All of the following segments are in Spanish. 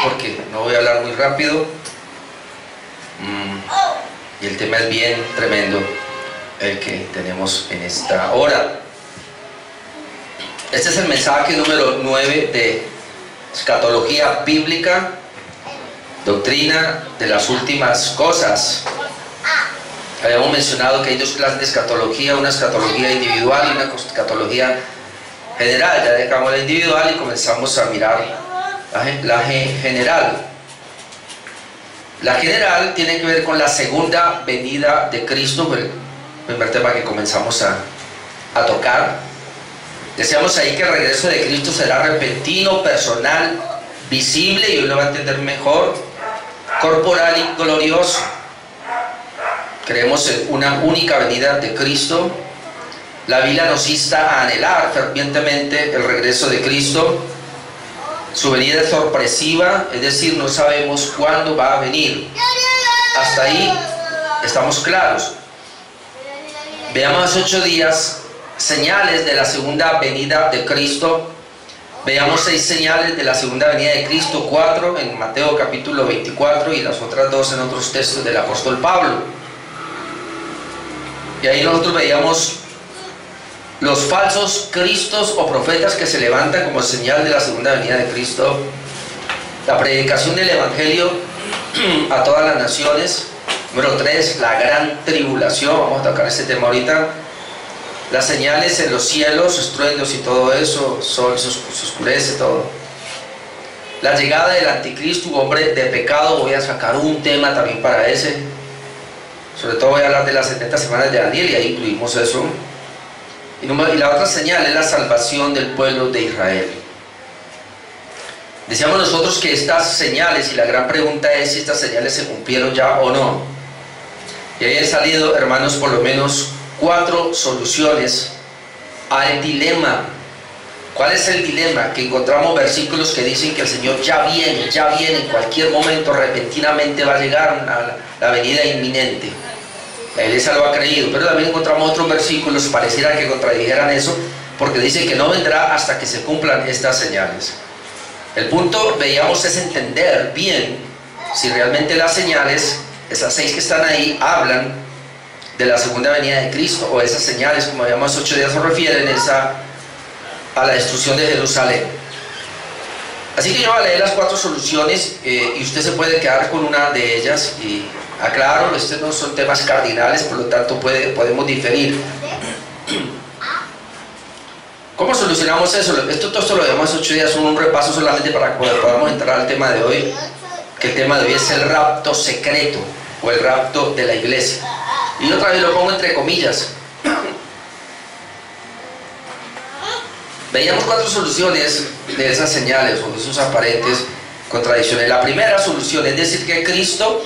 porque no voy a hablar muy rápido. Y el tema es bien tremendo, el que tenemos en esta hora. Este es el mensaje número 9 de escatología bíblica, doctrina de las últimas cosas. Habíamos mencionado que hay dos clases de escatología, una escatología individual y una escatología general. Ya dejamos la individual y comenzamos a mirar la general. La general tiene que ver con la segunda venida de Cristo, el primer tema que comenzamos a tocar. Decíamos ahí que el regreso de Cristo será repentino, personal, visible, y uno va a entender mejor, corporal y glorioso. Creemos en una única venida de Cristo. La Biblia nos insta a anhelar fervientemente el regreso de Cristo. Su venida es sorpresiva, es decir, no sabemos cuándo va a venir. Hasta ahí estamos claros. Veamos hace 8 días señales de la segunda venida de Cristo. Veamos 6 señales de la segunda venida de Cristo, 4 en Mateo capítulo 24 y las otras 2 en otros textos del apóstol Pablo. Y ahí nosotros veíamos los falsos cristos o profetas que se levantan como señal de la segunda venida de Cristo, la predicación del evangelio a todas las naciones. Número 3, la gran tribulación, vamos a tocar este tema ahorita. Las señales en los cielos, estruendos y todo eso, el sol se oscurece, todo. La llegada del anticristo, hombre de pecado, voy a sacar un tema también para ese. Sobre todo voy a hablar de las 70 semanas de Daniel y ahí incluimos eso. Y la otra señal es la salvación del pueblo de Israel. Decíamos nosotros que estas señales, y la gran pregunta es si estas señales se cumplieron ya o no. Y ahí han salido, hermanos, por lo menos 4 soluciones al dilema. ¿Cuál es el dilema? Que encontramos versículos que dicen que el Señor ya viene, en cualquier momento, repentinamente va a llegar la venida inminente. La iglesia lo ha creído, pero también encontramos otros versículos, pareciera que contradijeran eso, porque dice que no vendrá hasta que se cumplan estas señales. El punto, veíamos, es entender bien si realmente las señales, esas 6 que están ahí, hablan de la segunda venida de Cristo, o esas señales, como veíamos 8 días, se refieren a la destrucción de Jerusalén. Así que yo voy a leer las 4 soluciones y usted se puede quedar con una de ellas. Y aclaro, estos no son temas cardinales, por lo tanto podemos diferir. ¿Cómo solucionamos eso? Todo esto lo vemos 8 días, un repaso solamente para que podamos entrar al tema de hoy, que el tema de hoy es el rapto secreto o el rapto de la iglesia. Y otra vez lo pongo entre comillas. Veíamos 4 soluciones de esas señales o de esos aparentes contradicciones. La primera solución es decir que Cristo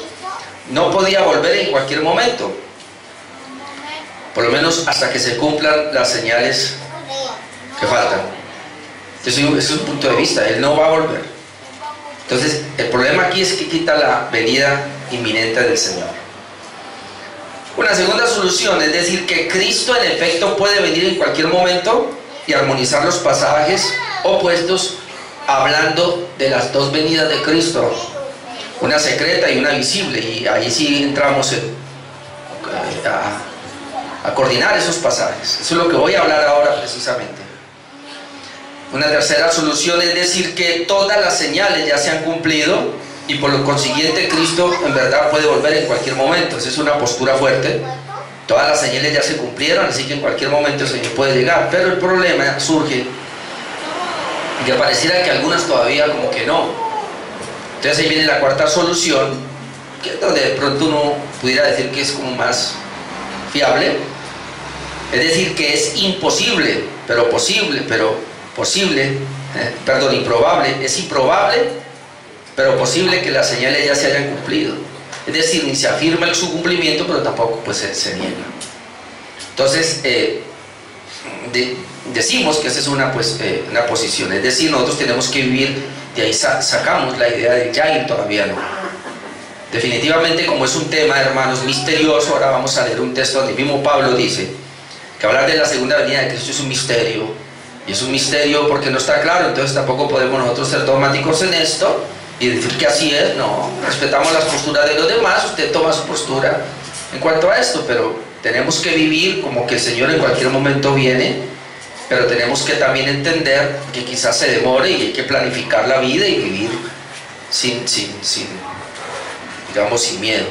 no podía volver en cualquier momento, por lo menos hasta que se cumplan las señales que faltan. Entonces, ese es un punto de vista, Él no va a volver. Entonces, el problema aquí es que quita la venida inminente del Señor. Una segunda solución es decir que Cristo en efecto puede venir en cualquier momento y armonizar los pasajes opuestos, hablando de las 2 venidas de Cristo, una secreta y una visible, y ahí sí entramos a coordinar esos pasajes. Eso es lo que voy a hablar ahora precisamente. Una tercera solución es decir que todas las señales ya se han cumplido y por lo consiguiente Cristo en verdad puede volver en cualquier momento. Esa es una postura fuerte. Todas las señales ya se cumplieron, así que en cualquier momento el Señor puede llegar. Pero el problema surge que pareciera que algunas todavía como que no. Entonces ahí viene la cuarta solución, que es donde de pronto uno pudiera decir que es como más fiable. Es decir, que es imposible, pero posible, improbable. Es improbable, pero posible que las señales ya se hayan cumplido. Es decir, ni se afirma su cumplimiento, pero tampoco pues se niega. Entonces, decimos que esa es una posición. Es decir, nosotros tenemos que vivir, de ahí sacamos la idea de ya y todavía no. Definitivamente, como es un tema, hermanos, misterioso, ahora vamos a leer un texto donde mismo Pablo dice que hablar de la segunda venida de Cristo es un misterio. Y es un misterio porque no está claro, entonces tampoco podemos nosotros ser dogmáticos en esto. y decir que así es. No, respetamos las posturas de los demás, usted toma su postura en cuanto a esto, pero tenemos que vivir como que el Señor en cualquier momento viene, pero tenemos que también entender que quizás se demore y hay que planificar la vida y vivir sin miedo.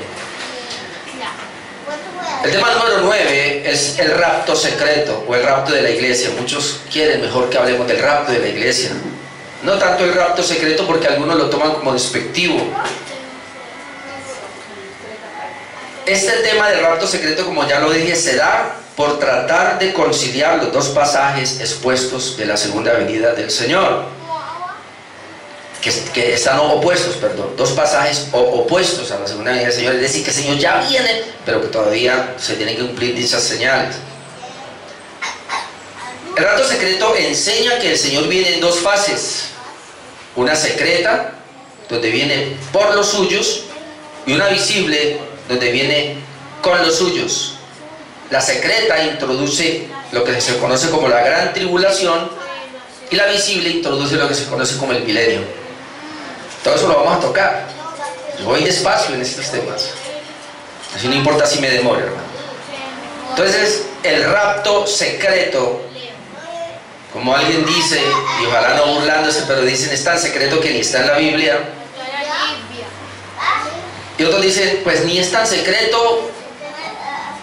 El tema número 9 es el rapto secreto o el rapto de la iglesia. Muchos quieren mejor que hablemos del rapto de la iglesia. No tanto el rapto secreto, porque algunos lo toman como despectivo. Este tema del rapto secreto, como ya lo dije, se da por tratar de conciliar los dos pasajes expuestos de la segunda venida del Señor, que están opuestos, perdón, dos pasajes opuestos a la segunda venida del Señor. Es decir, que el Señor ya viene, pero que todavía se tienen que cumplir dichas señales. El rapto secreto enseña que el Señor viene en dos fases: una secreta, donde viene por los suyos, y una visible, donde viene con los suyos. La secreta introduce lo que se conoce como la gran tribulación, y la visible introduce lo que se conoce como el milenio. Todo eso lo vamos a tocar. Yo voy despacio en estos temas, así no importa si me demoro, hermano. Entonces, el rapto secreto, como alguien dice, y ojalá no burlándose, pero dicen, es tan secreto que ni está en la Biblia. Y otros dicen, pues ni es tan secreto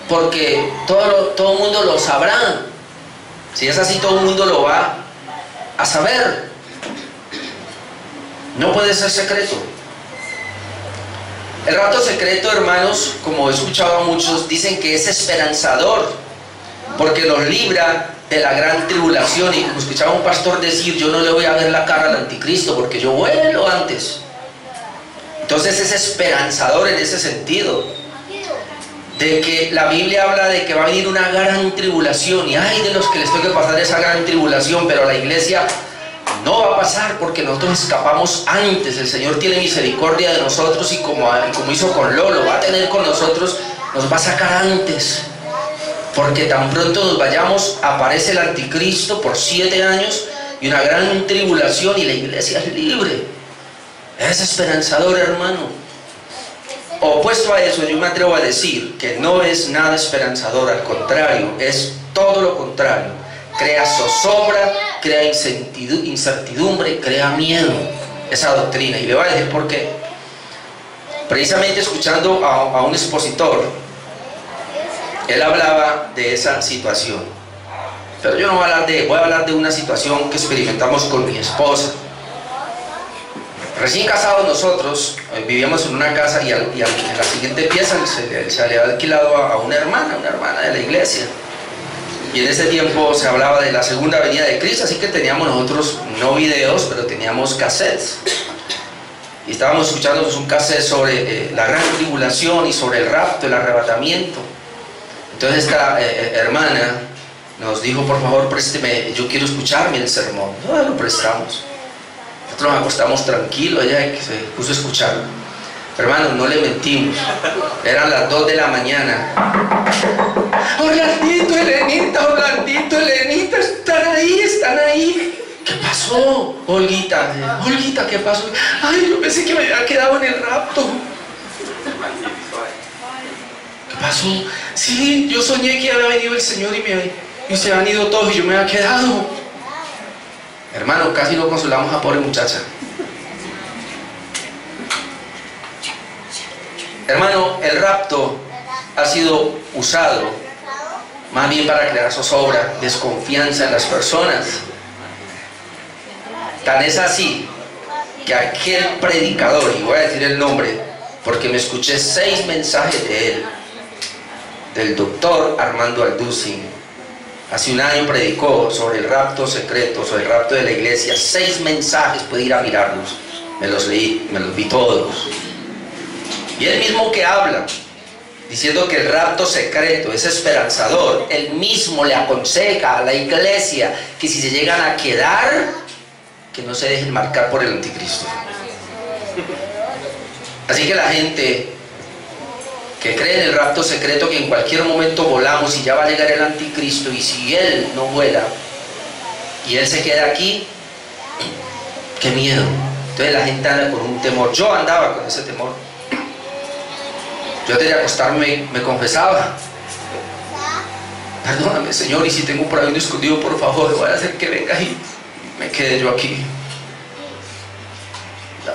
porque todo el mundo lo sabrá. Si es así, todo el mundo lo va a saber. No puede ser secreto. El rapto secreto, hermanos, como he escuchado a muchos, dicen que es esperanzador, porque nos libra de la gran tribulación. Y como escuchaba un pastor decir, yo no le voy a ver la cara al anticristo porque yo vuelo antes. Entonces es esperanzador en ese sentido, de que la Biblia habla de que va a venir una gran tribulación, y ay de los que les toque pasar esa gran tribulación, pero la iglesia no va a pasar porque nosotros escapamos antes. El Señor tiene misericordia de nosotros, y como hizo con Lolo, va a tener con nosotros, nos va a sacar antes. Porque tan pronto nos vayamos, aparece el anticristo por 7 años y una gran tribulación, y la iglesia es libre. Es esperanzador, hermano. Opuesto a eso, yo me atrevo a decir que no es nada esperanzador, al contrario, es todo lo contrario. Crea zozobra, crea incertidumbre, crea miedo, esa doctrina. Y le voy a decir por qué. Precisamente escuchando a un expositor, él hablaba de esa situación. Pero yo no voy a hablar de una situación que experimentamos con mi esposa. Recién casados nosotros vivíamos en una casa, y en la siguiente pieza se le había alquilado a una hermana de la iglesia. Y en ese tiempo se hablaba de la segunda venida de Cristo, así que teníamos nosotros no videos, pero teníamos cassettes. Y estábamos escuchando un cassette sobre la gran tribulación y sobre el rapto, el arrebatamiento. Entonces esta hermana nos dijo, por favor, présteme, yo quiero escucharme el sermón. No, lo prestamos. Nosotros nos acostamos tranquilos, ella se puso a escuchar. Hermanos, no le mentimos, eran las 2 de la mañana. Orlandito, Elenita, están ahí. ¿Qué pasó, Olguita? Olguita, ¿qué pasó? Ay, yo pensé que me había quedado en el rapto. ¿Qué pasó? Sí, yo soñé que había venido el Señor y se han ido todos y yo me había quedado. Hermano, casi no consolamos a pobre muchacha. Hermano, el rapto ha sido usado más bien para crear zozobra, desconfianza en las personas. Tan es así que aquel predicador, y voy a decir el nombre porque me escuché 6 mensajes de él, del doctor Armando Alducin, hace un año predicó sobre el rapto secreto, sobre el rapto de la iglesia. 6 mensajes, puede ir a mirarlos, me los leí, me los vi todos. Y él mismo que habla, diciendo que el rapto secreto es esperanzador, él mismo le aconseja a la iglesia que si se llegan a quedar, que no se dejen marcar por el anticristo. Así que la gente que cree en el rapto secreto, que en cualquier momento volamos y ya va a llegar el anticristo, y si él no vuela y él se queda aquí, qué miedo. Entonces la gente anda con un temor. Yo andaba con ese temor. Yo antes de acostarme me confesaba: perdóname, Señor, y si tengo por ahí un escondido, por favor, voy a hacer que venga y me quede yo aquí.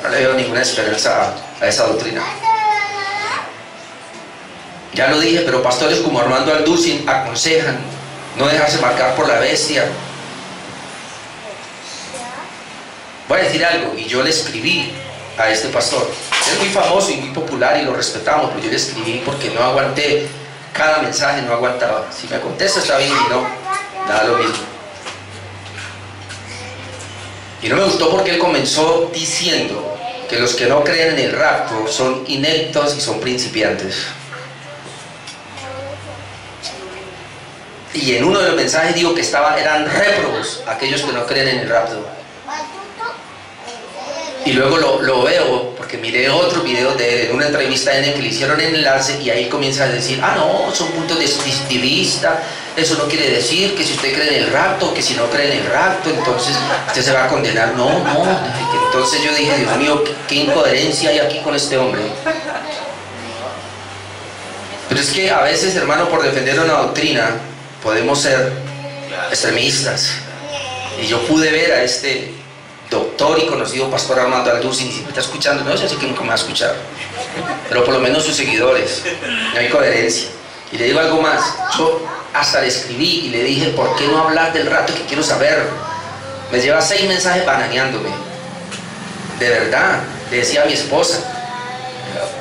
No le veo ninguna esperanza a esa doctrina. Ya lo dije, pero pastores como Armando Alducin aconsejan no dejarse marcar por la bestia. Voy a decir algo, y yo le escribí a este pastor. Es muy famoso y muy popular y lo respetamos, pero yo le escribí porque no aguanté cada mensaje, no aguantaba. Si me contesta está bien, y no, nada, lo mismo. Y no me gustó porque él comenzó diciendo que los que no creen en el rapto son ineptos y son principiantes. Y en uno de los mensajes digo que eran réprobos aquellos que no creen en el rapto. Y luego lo veo porque miré otro video de él en una entrevista en el que le hicieron el enlace, y ahí comienza a decir: ah, no, son puntos de vista, eso no quiere decir que si usted cree en el rapto, que si no cree en el rapto, entonces usted se va a condenar. No. Entonces yo dije: Dios mío, qué incoherencia hay aquí con este hombre. Pero es que a veces, hermano, por defender una doctrina podemos ser extremistas. Y yo pude ver a este doctor y conocido pastor Armando Alducin, y si me está escuchando, no sé si que nunca me va a escuchar, pero por lo menos sus seguidores, no hay coherencia. Y le digo algo más, yo hasta le escribí y le dije: ¿por qué no hablar del rapto, que quiero saber? Me lleva 6 mensajes bananeándome, de verdad. Le decía a mi esposa: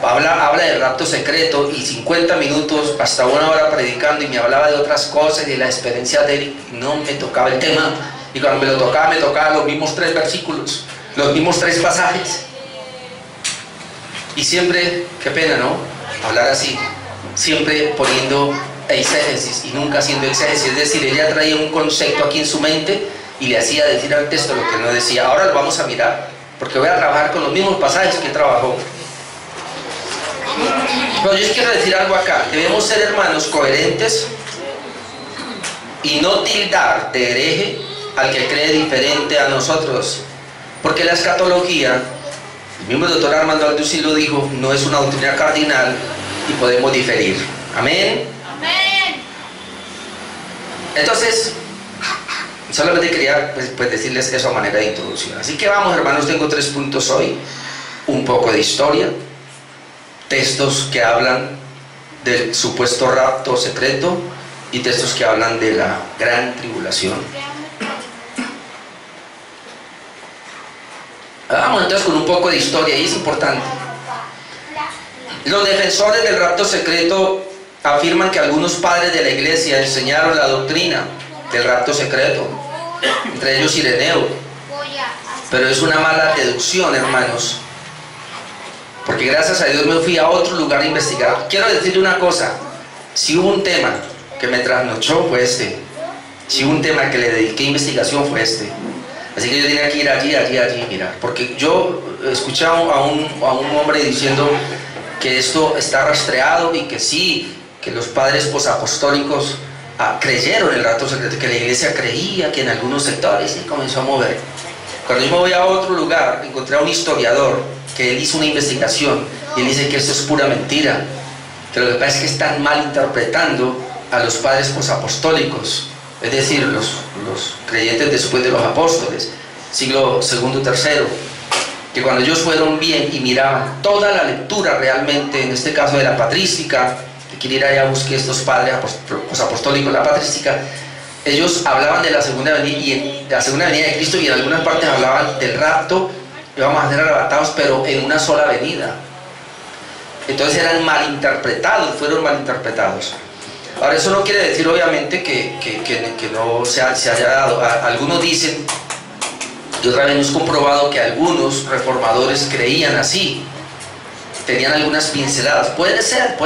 habla del rapto secreto, y 50 minutos hasta 1 hora predicando, y me hablaba de otras cosas, de la experiencia de él, y no me tocaba el tema. Y cuando me tocaba los mismos 3 versículos, los mismos 3 pasajes. Y siempre, qué pena, ¿no?, hablar así, siempre poniendo exégesis y nunca haciendo exégesis. Es decir, ella traía un concepto aquí en su mente y le hacía decir al texto lo que no decía. Ahora lo vamos a mirar, porque voy a trabajar con los mismos pasajes que trabajó. Pero yo quiero decir algo acá: debemos ser, hermanos, coherentes y no tildar de hereje al que cree diferente a nosotros, porque la escatología, el mismo doctor Armando Alducin lo dijo, no es una doctrina cardinal y podemos diferir. Amén. Amén. Entonces, solamente quería pues decirles eso a manera de introducción. Así que vamos, hermanos, tengo 3 puntos hoy: un poco de historia, textos que hablan del supuesto rapto secreto, y textos que hablan de la gran tribulación. Vamos entonces con un poco de historia, y es importante. Los defensores del rapto secreto afirman que algunos padres de la iglesia enseñaron la doctrina del rapto secreto, entre ellos Ireneo. Pero es una mala deducción, hermanos, porque gracias a Dios me fui a otro lugar a investigar. Quiero decirle una cosa: si hubo un tema que me trasnochó, fue este. Si hubo un tema que le dediqué investigación, fue este. Así que yo tenía que ir allí, mirar, porque yo escuché a un hombre diciendo que esto está rastreado, y que sí, que los padres posapostólicos creyeron el rapto secreto, que la iglesia creía, que en algunos sectores, y comenzó a mover. Cuando yo me voy a otro lugar, encontré a un historiador que él hizo una investigación, y él dice que esto es pura mentira, que lo que pasa es que están malinterpretando a los padres posapostólicos, es decir, los creyentes después de los apóstoles, siglo II, III, que cuando ellos fueron bien y miraban toda la lectura realmente, en este caso de la patrística, que quiere ir allá, busque estos padres apostólicos, la patrística, ellos hablaban de la segunda venida, y de la segunda venida de Cristo, y en algunas partes hablaban del rapto, íbamos a ser arrebatados, pero en una sola venida. Entonces eran malinterpretados, fueron malinterpretados. Ahora, eso no quiere decir obviamente que no se haya dado. Algunos dicen, y otra vez hemos comprobado, que algunos reformadores creían así, tenían algunas pinceladas. Puede ser,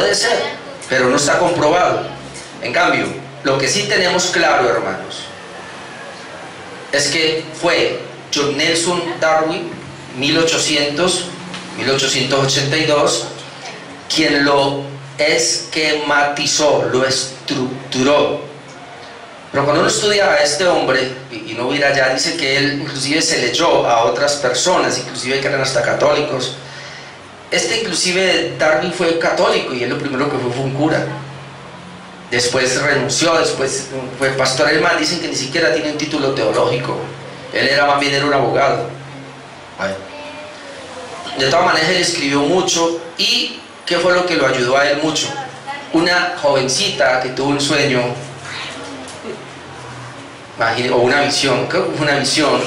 pero no está comprobado. En cambio, lo que sí tenemos claro, hermanos, es que fue John Nelson Darwin, 1882, quien lo esquematizó, lo estructuró. Pero cuando uno estudia a este hombre, y no voy a ir allá, dice que él inclusive se leyó a otras personas, inclusive que eran hasta católicos. Inclusive Darby fue católico y él lo primero que fue un cura. Después renunció, después fue pastor. El man dicen que ni siquiera tiene un título teológico. Él era más bien era un abogado. De todas maneras él escribió mucho. ¿Y qué fue lo que lo ayudó a él mucho? Una jovencita que tuvo un sueño, o una visión, creo que fue una visión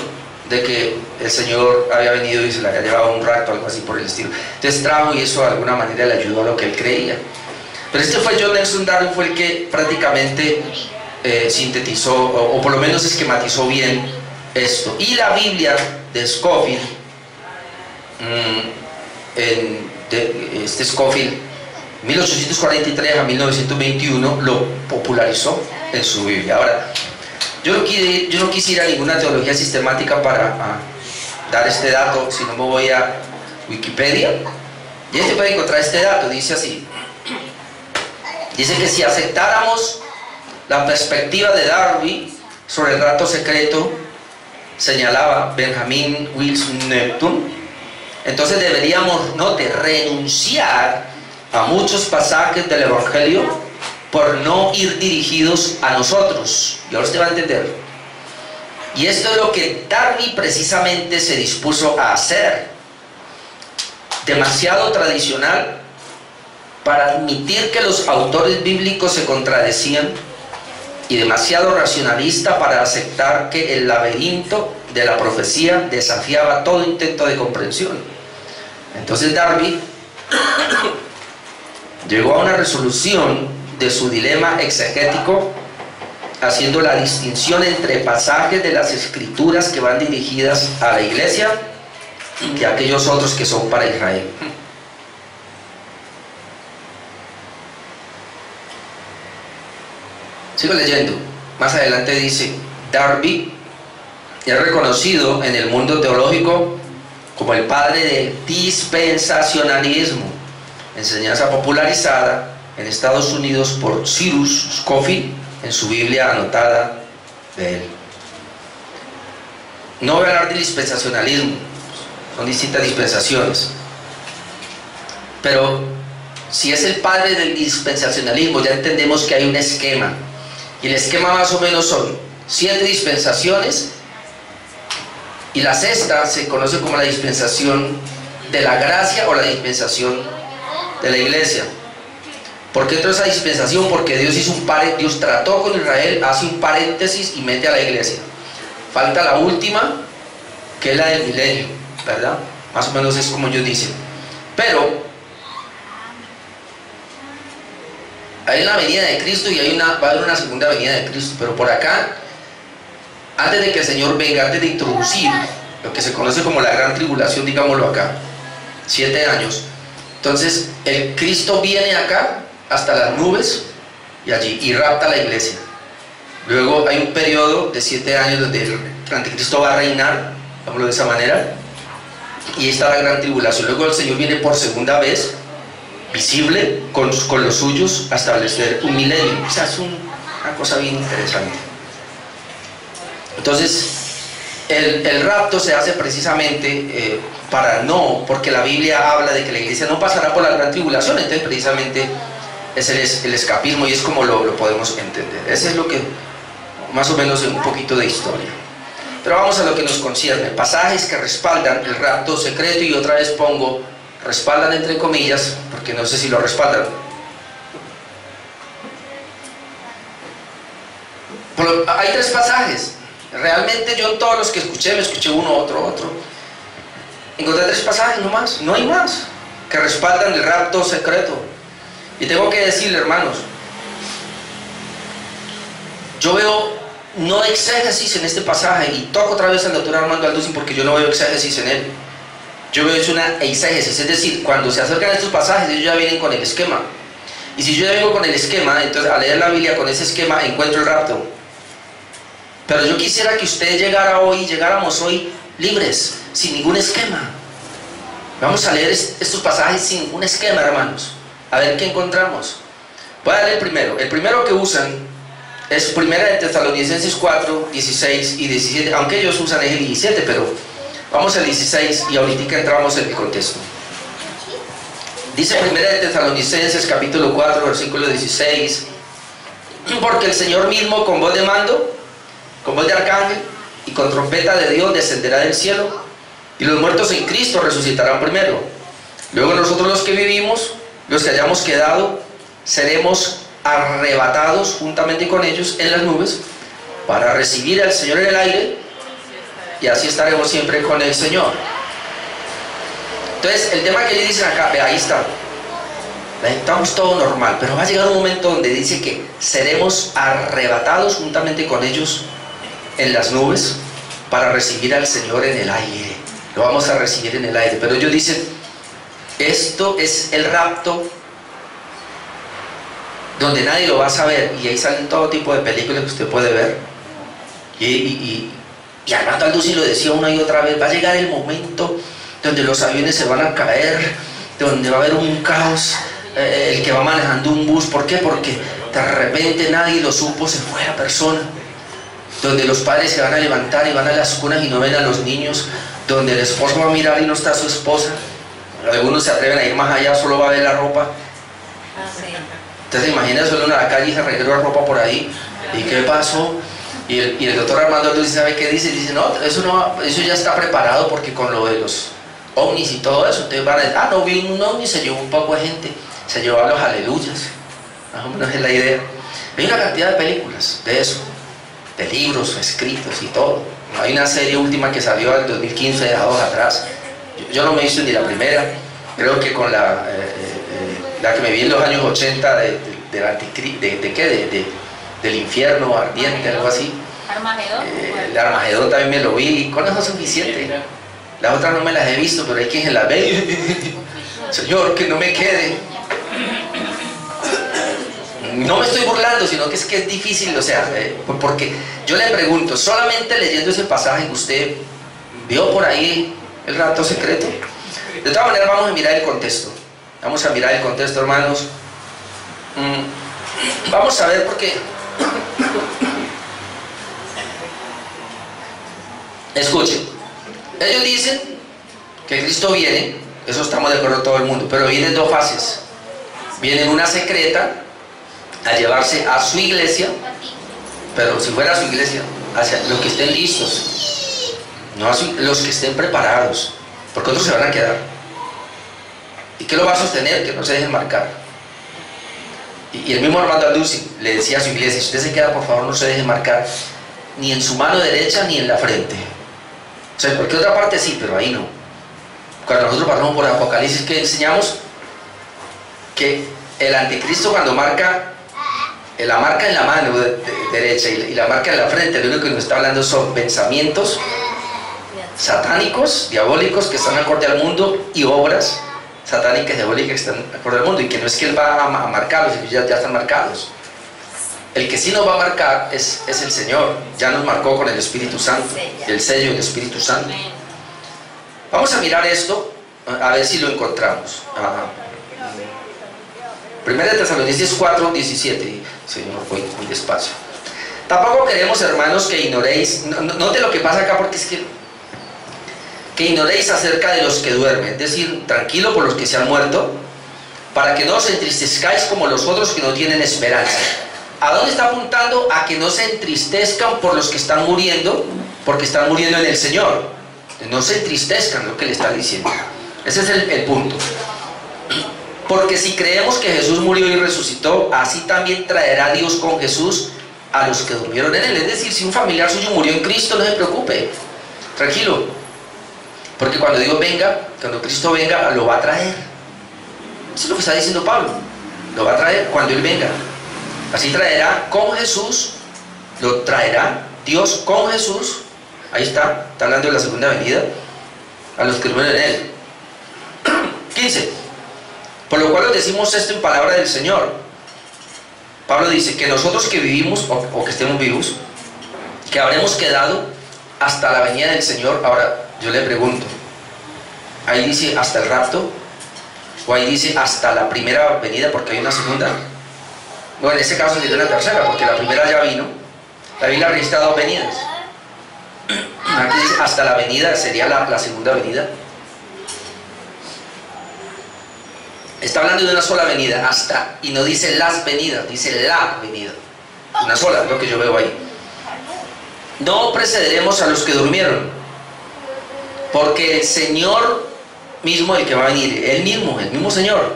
de que el Señor había venido y se la había llevado un rato, algo así por el estilo. Entonces trajo, y eso de alguna manera le ayudó a lo que él creía. Pero fue John Nelson Darby, fue el que prácticamente sintetizó, o por lo menos esquematizó bien esto. Y la Biblia de Scofield, Scofield, 1843 a 1921, lo popularizó en su Biblia. Ahora, yo no quise ir a ninguna teología sistemática para dar este dato, sino me voy a Wikipedia. Y se puede encontrar este dato, dice así. Dice que si aceptáramos la perspectiva de Darby sobre el rapto secreto, señalaba Benjamin Wilson Neptune, entonces deberíamos, renunciar a muchos pasajes del Evangelio por no ir dirigidos a nosotros. Y ahora usted va a entender. Y esto es lo que Darby precisamente se dispuso a hacer. Demasiado tradicional para admitir que los autores bíblicos se contradecían, y demasiado racionalista para aceptar que el laberinto de la profecía desafiaba todo intento de comprensión. Entonces Darby llegó a una resolución de su dilema exegético, haciendo la distinción entre pasajes de las escrituras que van dirigidas a la iglesia y aquellos otros que son para Israel. Sigo leyendo. Más adelante dice: Darby es reconocido en el mundo teológico como el padre del dispensacionalismo, enseñanza popularizada en Estados Unidos por Cyrus Scofield en su Biblia anotada de él. No voy a hablar de dispensacionalismo, son distintas dispensaciones, pero si es el padre del dispensacionalismo, ya entendemos que hay un esquema. Y el esquema más o menos son 7 dispensaciones, y la sexta se conoce como la dispensación de la gracia o la dispensación de la iglesia. ¿Por qué entró esa dispensación? Porque Dios hizo Dios trató con Israel, hace un paréntesis y mete a la iglesia. Falta la última, que es la del milenio, ¿verdad? Más o menos es como ellos dicen. Pero hay una venida de Cristo y va a haber una segunda venida de Cristo. Pero por acá, antes de que el Señor venga, antes de introducir lo que se conoce como la gran tribulación, digámoslo acá, 7 años. Entonces, el Cristo viene acá hasta las nubes y allí, y rapta a la iglesia. Luego hay un periodo de 7 años donde el anticristo va a reinar, digámoslo de esa manera, y está la gran tribulación. Luego el Señor viene por segunda vez, visible, con los suyos, a establecer un milenio. O sea, es una cosa bien interesante. Entonces, el rapto se hace precisamente porque la Biblia habla de que la iglesia no pasará por la gran tribulación. Entonces precisamente es el escapismo, y es como lo podemos entender. Ese es lo que, más o menos, un poquito de historia. Pero vamos a lo que nos concierne. Pasajes que respaldan el rapto secreto, y otra vez pongo respaldan entre comillas, porque no sé si lo respaldan. Hay 3 pasajes. Realmente yo en todos los que escuché, me escuché uno, otro. Encontré 3 pasajes nomás, no hay más, que respaldan el rapto secreto. Y tengo que decirle, hermanos, yo veo no exégesis en este pasaje, y toco otra vez al doctor Armando Alducin porque yo no veo exégesis en él. Yo veo es una exégesis, es decir, cuando se acercan estos pasajes, ellos ya vienen con el esquema. Y si yo ya vengo con el esquema, entonces al leer la Biblia con ese esquema encuentro el rapto. Pero yo quisiera que usted llegáramos hoy libres, sin ningún esquema. Vamos a leer estos pasajes sin ningún esquema, hermanos. A ver qué encontramos. Voy a leer el primero. El primero que usan es primera de Tesalonicenses 4, 16 y 17, aunque ellos usan el 17, pero vamos al 16 y ahorita entramos en el contexto. Dice primera de Tesalonicenses capítulo 4, versículo 16: porque el Señor mismo con voz de mando, con voz de arcángel y con trompeta de Dios descenderá del cielo, y los muertos en Cristo resucitarán primero. Luego nosotros los que vivimos, los que hayamos quedado, seremos arrebatados juntamente con ellos en las nubes para recibir al Señor en el aire, y así estaremos siempre con el Señor. Entonces el tema que ellos dicen acá, ahí está, estamos todo normal, pero va a llegar un momento donde dice que seremos arrebatados juntamente con ellos en las nubes para recibir al Señor en el aire. Lo vamos a recibir en el aire, pero ellos dicen, esto es el rapto donde nadie lo va a saber, y ahí salen todo tipo de películas que usted puede ver. Y Armando Alducin lo decía una y otra vez, va a llegar el momento donde los aviones se van a caer, donde va a haber un caos, el que va manejando un bus, ¿por qué? Porque de repente nadie lo supo, se fue la persona, donde los padres se van a levantar y van a las cunas y no ven a los niños, donde el esposo va a mirar y no está su esposa, algunos se atreven a ir más allá, solo va a ver la ropa. Entonces imagina, solo en la calle y se arregló la ropa por ahí, ¿y qué pasó? Y el doctor Armando Luis, ¿sabe qué dice? Dice, no, eso ya está preparado, porque con lo de los ovnis y todo eso, ustedes van a decir, no vi un ovni, se llevó un poco de gente, se llevó a los aleluyas, más o menos es la idea. Hay una cantidad de películas de eso, de libros, escritos y todo. Hay una serie última que salió en 2015, de años atrás, yo no me hice ni la primera, creo que con la que me vi en los años 80 del infierno ardiente, algo así. Armagedón. El Armagedón también me lo vi, y con eso es suficiente. Las otras no me las he visto, pero hay quien las ve. Señor, que no me quede. No me estoy burlando, sino que es difícil, o sea, porque yo le pregunto, solamente leyendo ese pasaje, ¿usted vio por ahí el rapto secreto? De todas maneras, vamos a mirar el contexto. Vamos a mirar el contexto, hermanos. Vamos a ver, porque escuchen, ellos dicen que Cristo viene, eso estamos de acuerdo todo el mundo, pero viene en dos fases. Viene en una secreta a llevarse a su iglesia, pero si fuera a su iglesia, hacia los que estén listos, no a los que estén preparados, porque otros se van a quedar. ¿Y qué lo va a sostener? Que no se dejen marcar. Y el mismo Armando Alducin le decía a su iglesia, si usted se queda, por favor no se deje marcar ni en su mano derecha ni en la frente. O sea, porque otra parte sí, pero ahí no. Cuando nosotros pasamos por Apocalipsis, ¿qué enseñamos? Que el anticristo, cuando marca, la marca en la mano derecha y la marca en la frente, lo único que nos está hablando son pensamientos satánicos, diabólicos, que están acorde al mundo, y obras satánicas, diabólicas, que están acorde al mundo, y que no es que él va a marcarlos, sino ya están marcados. El que sí nos va a marcar es el Señor. Ya nos marcó con el Espíritu Santo, el sello del Espíritu Santo. Vamos a mirar esto, a ver si lo encontramos. Primera de Tesalonicenses 4, 17. Señor, voy muy despacio. Tampoco queremos, hermanos, que ignoréis, note lo que pasa acá, porque es que ignoréis acerca de los que duermen, es decir, tranquilo por los que se han muerto, para que no os entristezcáis como los otros que no tienen esperanza. ¿A dónde está apuntando? A que no se entristezcan por los que están muriendo, porque están muriendo en el Señor. No se entristezcan, lo que le está diciendo. Ese es el punto. Porque si creemos que Jesús murió y resucitó, así también traerá Dios con Jesús a los que durmieron en Él. Es decir, si un familiar suyo murió en Cristo, no se preocupe, tranquilo, porque cuando Dios venga, cuando Cristo venga, lo va a traer. Eso es lo que está diciendo Pablo, lo va a traer cuando Él venga. Así traerá con Jesús, lo traerá Dios con Jesús, ahí está hablando de la segunda venida, a los que durmieron en Él. 15. Por lo cual os decimos esto en palabra del Señor. Pablo dice que nosotros que vivimos, o que estemos vivos, que habremos quedado hasta la venida del Señor. Ahora, yo le pregunto, ahí dice hasta el rapto, o ahí dice hasta la primera venida, porque hay una segunda. Bueno, en este caso sería una tercera, porque la primera ya vino. La Biblia registra dos venidas. Aquí dice hasta la venida, sería la segunda venida. Está hablando de una sola venida, hasta, y no dice las venidas, dice la venida. Una sola, es lo que yo veo ahí. No precederemos a los que durmieron, porque el Señor mismo, el que va a venir, el mismo Señor.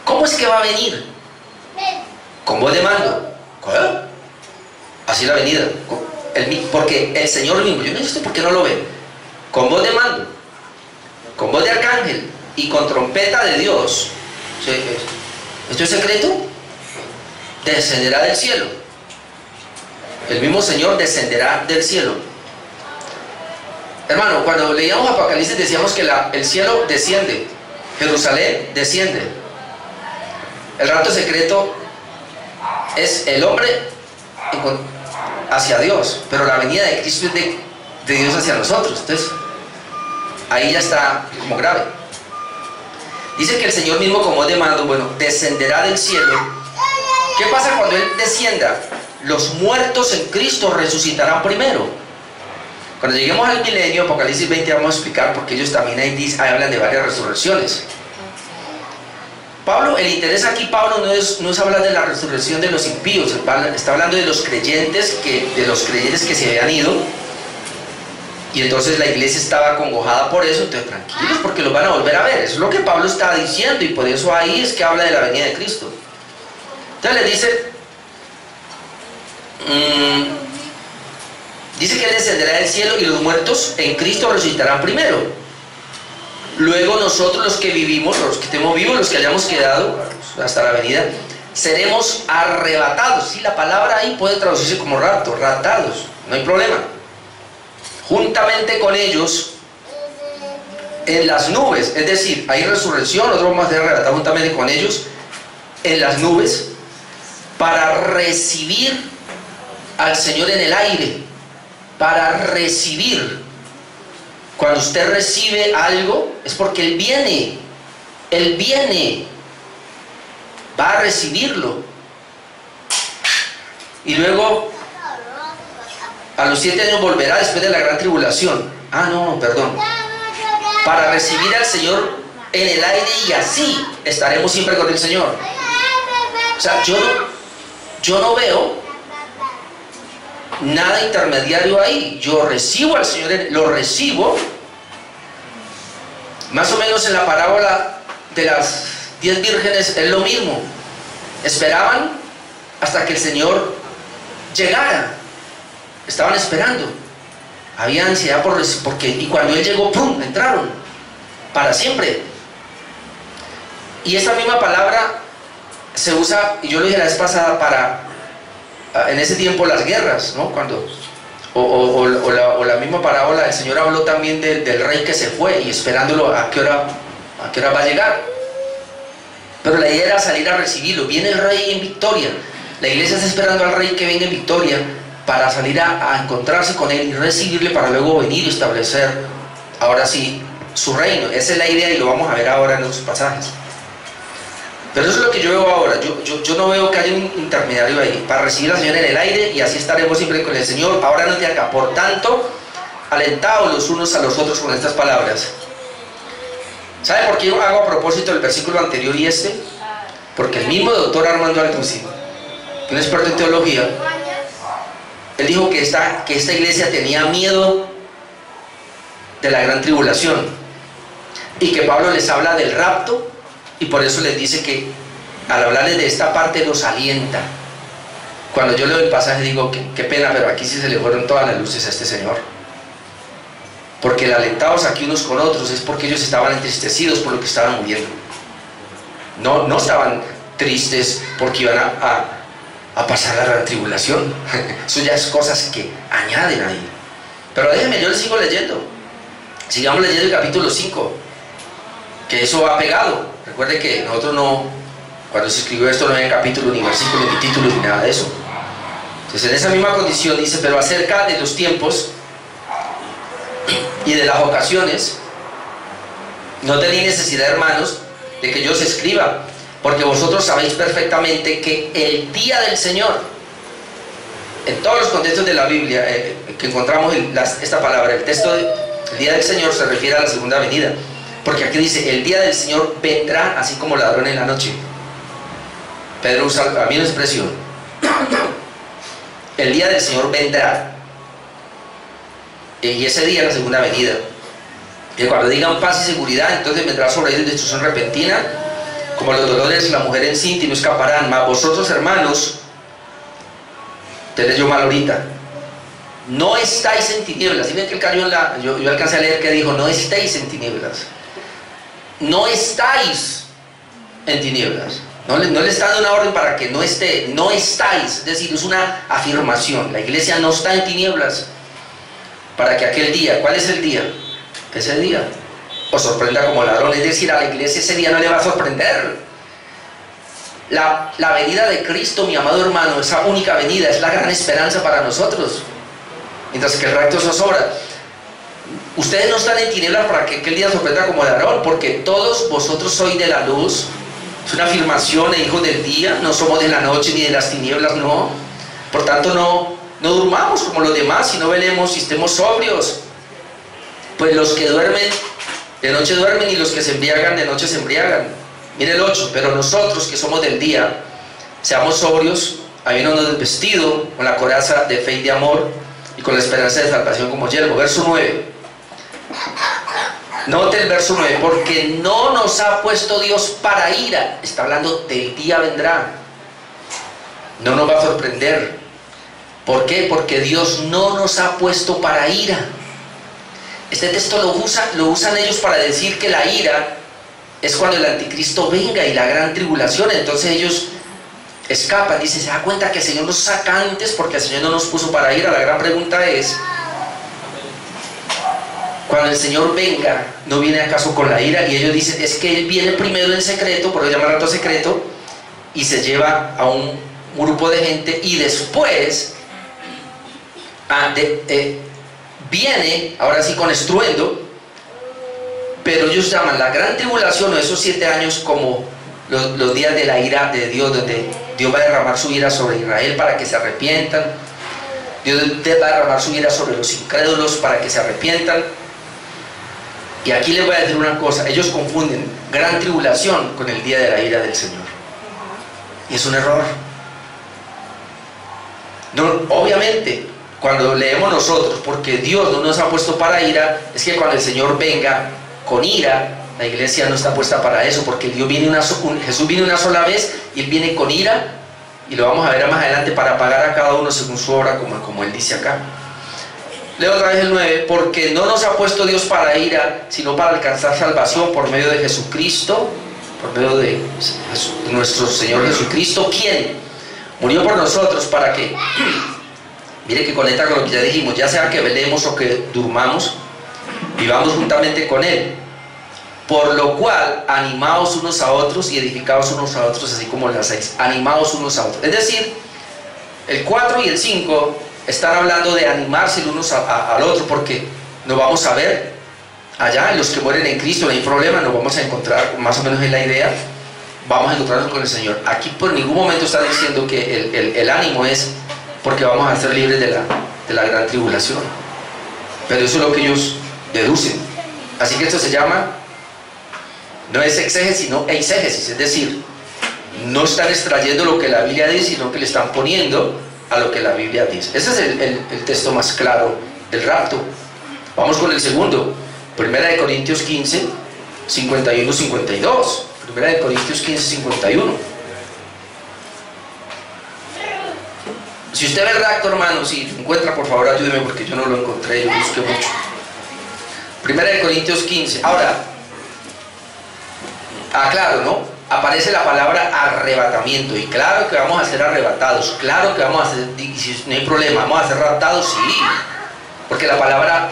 ¿Cómo es que va a venir? Con voz de mando. ¿Qué? Así la venida. Porque el Señor mismo, yo no sé por qué no lo ve, con voz de mando, con voz de arcángel y con trompeta de Dios. ¿Esto es secreto? Descenderá del cielo. El mismo Señor descenderá del cielo. Hermano, cuando leíamos Apocalipsis decíamos que el cielo desciende, Jerusalén desciende. El rapto secreto es el hombre hacia Dios, pero la venida de Cristo es de Dios hacia nosotros. Entonces, ahí ya está como grave. Dice que el Señor mismo, como voz de mando, bueno, descenderá del cielo. ¿Qué pasa cuando Él descienda? Los muertos en Cristo resucitarán primero. Cuando lleguemos al milenio, Apocalipsis 20, vamos a explicar, porque ellos también ahí hablan de varias resurrecciones. Pablo, el interés aquí, Pablo no es hablar de la resurrección de los impíos, está hablando de los creyentes que se habían ido, y entonces la iglesia estaba acongojada por eso. Entonces tranquilos, porque los van a volver a ver. Eso es lo que Pablo está diciendo, y por eso ahí es que habla de la venida de Cristo. Entonces les dice que Él descenderá del cielo y los muertos en Cristo resucitarán primero. Luego nosotros, los que vivimos, los que estemos vivos, los que hayamos quedado hasta la venida, seremos arrebatados. Sí, la palabra ahí puede traducirse como rapto, raptados, no hay problema. Juntamente con ellos en las nubes, es decir, hay resurrección, nosotros vamos a ser arrebatados juntamente con ellos en las nubes para recibir al Señor en el aire, para recibir. Cuando usted recibe algo es porque Él viene, va a recibirlo. Y luego a los 7 años volverá después de la gran tribulación. Para recibir al Señor en el aire, y así estaremos siempre con el Señor. O sea, yo no veo nada intermediario ahí. Yo recibo al Señor, lo recibo. Más o menos en la parábola de las 10 vírgenes es lo mismo. Esperaban hasta que el Señor llegara.Estaban esperando. Había ansiedad y cuando Él llegó, ¡pum!, entraron para siempre. Y esta misma palabra se usa, y yo lo dije la vez pasada, para en ese tiempo las guerras, ¿no? La misma parábola, el Señor habló también del rey que se fue y esperándolo a qué hora va a llegar. Pero la idea era salir a recibirlo. Viene el rey en victoria. La iglesia está esperando al rey que venga en victoria para salir a encontrarse con él y recibirle, para luego venir y establecer ahora sí su reino. Esa es la idea, y lo vamos a ver ahora en los pasajes. Pero eso es lo que yo veo ahora. Yo no veo que haya un intermediario ahí para recibir al Señor en el aire, y así estaremos siempre con el Señor. Ahora no te acá. Por tanto, alentaos los unos a los otros con estas palabras. ¿Sabe por qué yo hago a propósito el versículo anterior y este? Porque el mismo doctor Armando Altusi, un experto en teología, él dijo que esta iglesia tenía miedo de la gran tribulación, y que Pablo les habla del rapto, y por eso les dice que al hablarles de esta parte los alienta. Cuando yo leo el pasaje digo, qué pena, pero aquí sí se le fueron todas las luces a este señor. Porque el alentados aquí unos con otros es porque ellos estaban entristecidos por lo que estaban muriendo. No estaban tristes porque iban a pasar la gran tribulación. Eso ya es cosas que añaden ahí. Pero déjenme, yo les sigo leyendo. Sigamos leyendo el capítulo 5, que eso va pegado. Recuerde que nosotros cuando se escribió esto no había capítulo, ni versículo, ni título, ni nada de eso. Entonces en esa misma condición dice: pero acerca de los tiempos y de las ocasiones, no tenéis necesidad, hermanos, de que yo os escriba, porque vosotros sabéis perfectamente que el día del Señor, en todos los contextos de la Biblia que encontramos esta palabra, el día del Señor se refiere a la segunda venida, porque aquí dice, el día del Señor vendrá así como ladrón en la noche. Pedro usa la misma expresión. El día del Señor vendrá. Y ese día es la segunda venida. Y cuando digan paz y seguridad, entonces vendrá sobre ellos destrucción repentina, como los dolores de la mujer encinta, y no escaparán. Mas vosotros, hermanos, tenéis yo mal ahorita, no estáis en tinieblas. ¿Sí ven que el cayó yo alcancé a leer que dijo, no estáis en tinieblas? No estáis en tinieblas. No le está dando una orden para que no esté. No estáis, es decir, es una afirmación. La iglesia no está en tinieblas, para que aquel día, ¿cuál es el día? Ese día os sorprenda como ladrón. Es decir, a la iglesia ese día no le va a sorprender. La venida de Cristo, mi amado hermano, esa única venida es la gran esperanza para nosotros, mientras que el rapto se sobra. Ustedes no están en tinieblas para que aquel día sorprenda como ladrón, porque todos vosotros sois de la luz. Es una afirmación, hijos del día. No somos de la noche ni de las tinieblas, no. Por tanto, no durmamos como los demás, sino velemos y estemos sobrios. Pues los que duermen de noche duermen, y los que se embriagan de noche se embriagan. Mire el 8, pero nosotros que somos del día, seamos sobrios, habiéndonos vestido con la coraza de fe y de amor, y con la esperanza de salvación como yelmo. Verso 9. Note el verso 9, porque no nos ha puesto Dios para ira. Está hablando del día vendrá. No nos va a sorprender. ¿Por qué? Porque Dios no nos ha puesto para ira. Este texto lo usan ellos para decir que la ira es cuando el anticristo venga y la gran tribulación. Entonces ellos escapan, dicen, se da cuenta que el Señor nos saca antes porque el Señor no nos puso para ira. La gran pregunta es, cuando el Señor venga, ¿no viene acaso con la ira? Y ellos dicen, es que Él viene primero en secreto, por eso llama rato secreto, y se lleva a un grupo de gente, y después viene, ahora sí con estruendo, pero ellos llaman la gran tribulación o esos 7 años como los días de la ira de Dios, donde Dios va a derramar su ira sobre Israel para que se arrepientan. Dios va a derramar su ira sobre los incrédulos para que se arrepientan. Y aquí les voy a decir una cosa, ellos confunden gran tribulación con el día de la ira del Señor, y es un error. No, obviamente, cuando leemos nosotros, porque Dios no nos ha puesto para ira, es que cuando el Señor venga con ira, la iglesia no está puesta para eso, porque Jesús viene una sola vez, y Él viene con ira, y lo vamos a ver más adelante, para pagar a cada uno según su obra, como Él dice acá. Leo otra vez el 9, porque no nos ha puesto Dios para ira, sino para alcanzar salvación por medio de Jesucristo, por medio de nuestro Señor Jesucristo, quien murió por nosotros para que, mire que conecta con lo que ya dijimos, ya sea que velemos o que durmamos, vivamos juntamente con Él. Por lo cual, animaos unos a otros y edificaos unos a otros, así como las 6. Animaos unos a otros. Es decir, el 4 y el 5 están hablando de animarse el unos al otro, porque nos vamos a ver allá, en los que mueren en Cristo, no hay problema, nos vamos a encontrar, más o menos es la idea, vamos a encontrarnos con el Señor. Aquí por ningún momento está diciendo que el ánimo es porque vamos a ser libres de la gran tribulación, pero eso es lo que ellos deducen. Así que esto se llama, no es exégesis, sino eisegesis, es decir, no están extrayendo lo que la Biblia dice, sino que le están poniendo a lo que la Biblia dice. Ese es el texto más claro del rapto. Vamos con el segundo, 1 Corintios 15, 51-52. 1 Corintios 15, 51. Si usted ve el rapto, hermano, si lo encuentra, por favor ayúdeme, porque yo no lo encontré, yo busqué mucho. 1 Corintios 15. Ahora, claro, ¿no? Aparece la palabra arrebatamiento, y claro que vamos a ser arrebatados, claro que vamos a ser, no hay problema, vamos a ser raptados, sí, porque la palabra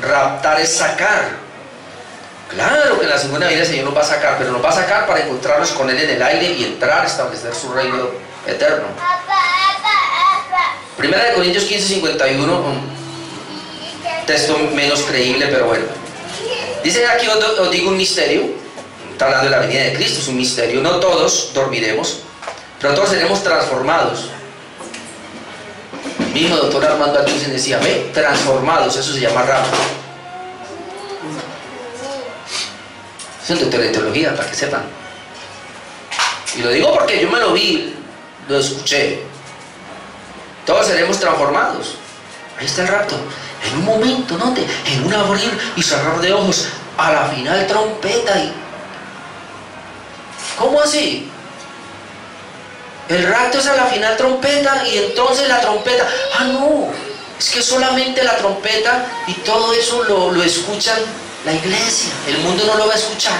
raptar es sacar. Claro que en la segunda venida el Señor nos va a sacar, pero nos va a sacar para encontrarnos con Él en el aire y entrar a establecer su reino eterno. 1 Corintios 15, 51, un texto menos creíble, pero bueno. Dice aquí, os digo un misterio. está hablando de la venida de Cristo, es un misterio. No todos dormiremos, pero todos seremos transformados. El mismo doctor Armando Altusen decía, ve, transformados, eso se llama rapto. Es un doctor de teología, para que sepan. Y lo digo porque yo me lo vi, lo escuché. Todos seremos transformados. Ahí está el rapto. En un momento, note, en un abrir y cerrar de ojos, a la final trompeta. ¿Cómo así? El rapto es a la final trompeta y entonces la trompeta. Ah, no, es que solamente la trompeta y todo eso lo escuchan la iglesia. El mundo no lo va a escuchar.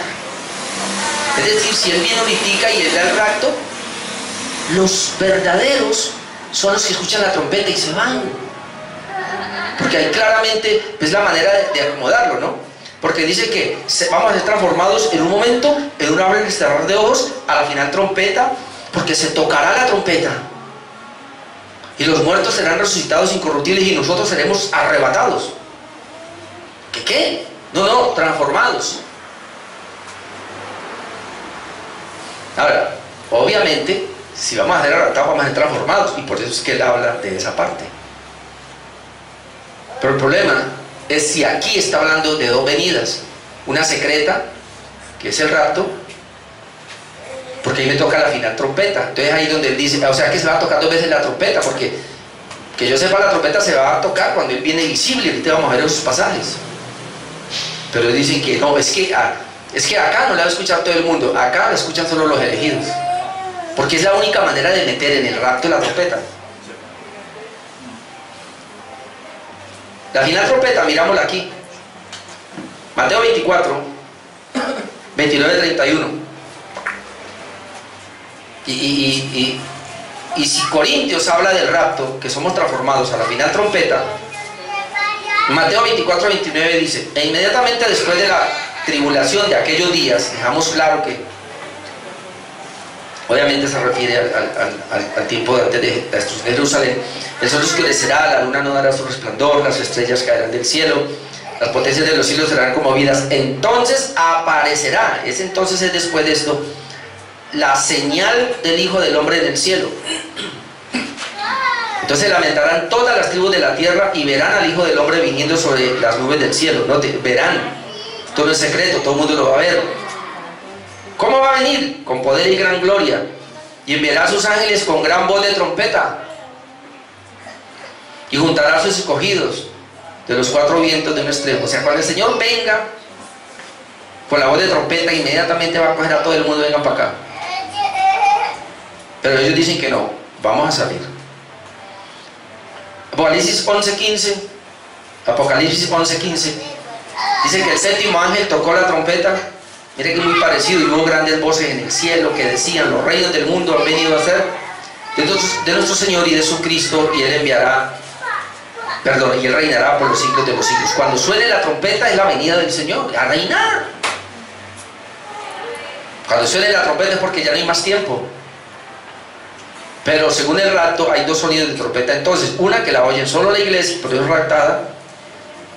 Es decir, si él viene ahorita y él da el rapto, los verdaderos son los que escuchan la trompeta y se van. Porque ahí claramente es la manera de acomodarlo, ¿no? Porque dice que vamos a ser transformados en un momento, en un abrir y cerrar de ojos, a la final trompeta, porque se tocará la trompeta. Y los muertos serán resucitados incorruptibles y nosotros seremos arrebatados. ¿Qué? No, transformados. Ahora, obviamente, si vamos a ser arrebatados, vamos a ser transformados, y por eso es que él habla de esa parte. Pero el problema es si aquí está hablando de dos venidas, una secreta, que es el rapto, porque ahí me toca la final trompeta. Entonces ahí donde él dice, o sea que se va a tocar dos veces la trompeta, porque que yo sepa, la trompeta se va a tocar cuando él viene visible. Ahorita vamos a ver esos pasajes. Pero dicen que no, es que acá no la va a escuchar todo el mundo, acá la escuchan solo los elegidos, porque es la única manera de meter en el rapto la trompeta. La final trompeta, mirámosla aquí. Mateo 24, 29, 31. Y si Corintios habla del rapto, que somos transformados a la final trompeta, Mateo 24, 29 dice, e inmediatamente después de la tribulación de aquellos días, dejamos claro que obviamente se refiere al tiempo de antes de la destrucción de Jerusalén. El sol oscurecerá, la luna no dará su resplandor, las estrellas caerán del cielo, las potencias de los cielos serán conmovidas. Entonces aparecerá, ese entonces es después de esto, la señal del Hijo del Hombre en el cielo. Entonces lamentarán todas las tribus de la tierra y verán al Hijo del Hombre viniendo sobre las nubes del cielo. ¿No? Verán, todo no es secreto, todo el mundo lo va a ver. ¿Cómo va a venir? Con poder y gran gloria, y enviará a sus ángeles con gran voz de trompeta, y juntará a sus escogidos de los cuatro vientos de un extremo. O sea, cuando el Señor venga con la voz de trompeta, inmediatamente va a coger a todo el mundo, vengan para acá. Pero ellos dicen que no, vamos a salir. Apocalipsis 11:15, Apocalipsis 11:15 dice que el séptimo ángel tocó la trompeta. Mire que es muy parecido, y hubo grandes voces en el cielo que decían, los reinos del mundo han venido a ser de nuestro Señor y de su Cristo, y Él y Él reinará por los siglos de los siglos. Cuando suene la trompeta es la venida del Señor, a reinar. Cuando suene la trompeta es porque ya no hay más tiempo. Pero según el rapto hay dos sonidos de trompeta entonces, una que la oyen solo la iglesia, pero es raptada,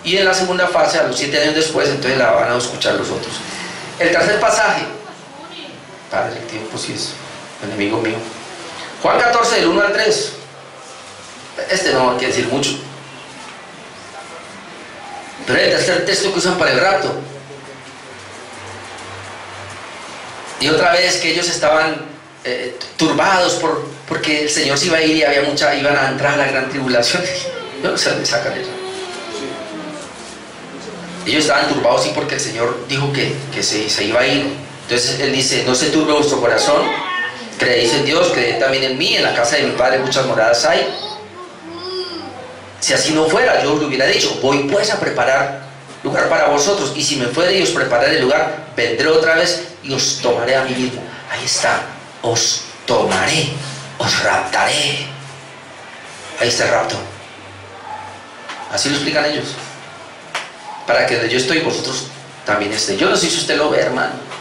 y en la segunda fase, a los 7 años después, entonces la van a escuchar los otros. El tercer pasaje, Padre, el tiempo sí es enemigo mío. Juan 14, del 1 al 3. Este no hay que decir mucho, pero es el tercer texto que usan para el rapto. Y otra vez que ellos estaban turbados porque el Señor se iba a ir y iban a entrar a la gran tribulación. No sé dónde sacan eso. Ellos estaban turbados sí porque el Señor dijo que se iba a ir. Entonces Él dice, no se turbe vuestro corazón, creéis en Dios, creed también en mí, en la casa de mi Padre muchas moradas hay. Si así no fuera, yo os lo hubiera dicho, voy pues a preparar lugar para vosotros, y si me fuere y os prepararé el lugar, vendré otra vez y os tomaré a mí mismo. Ahí está, os tomaré, os raptaré. Ahí está el rapto. Así lo explican ellos, para que donde yo estoy vosotros también estéis. Yo no sé si usted lo ve, hermano.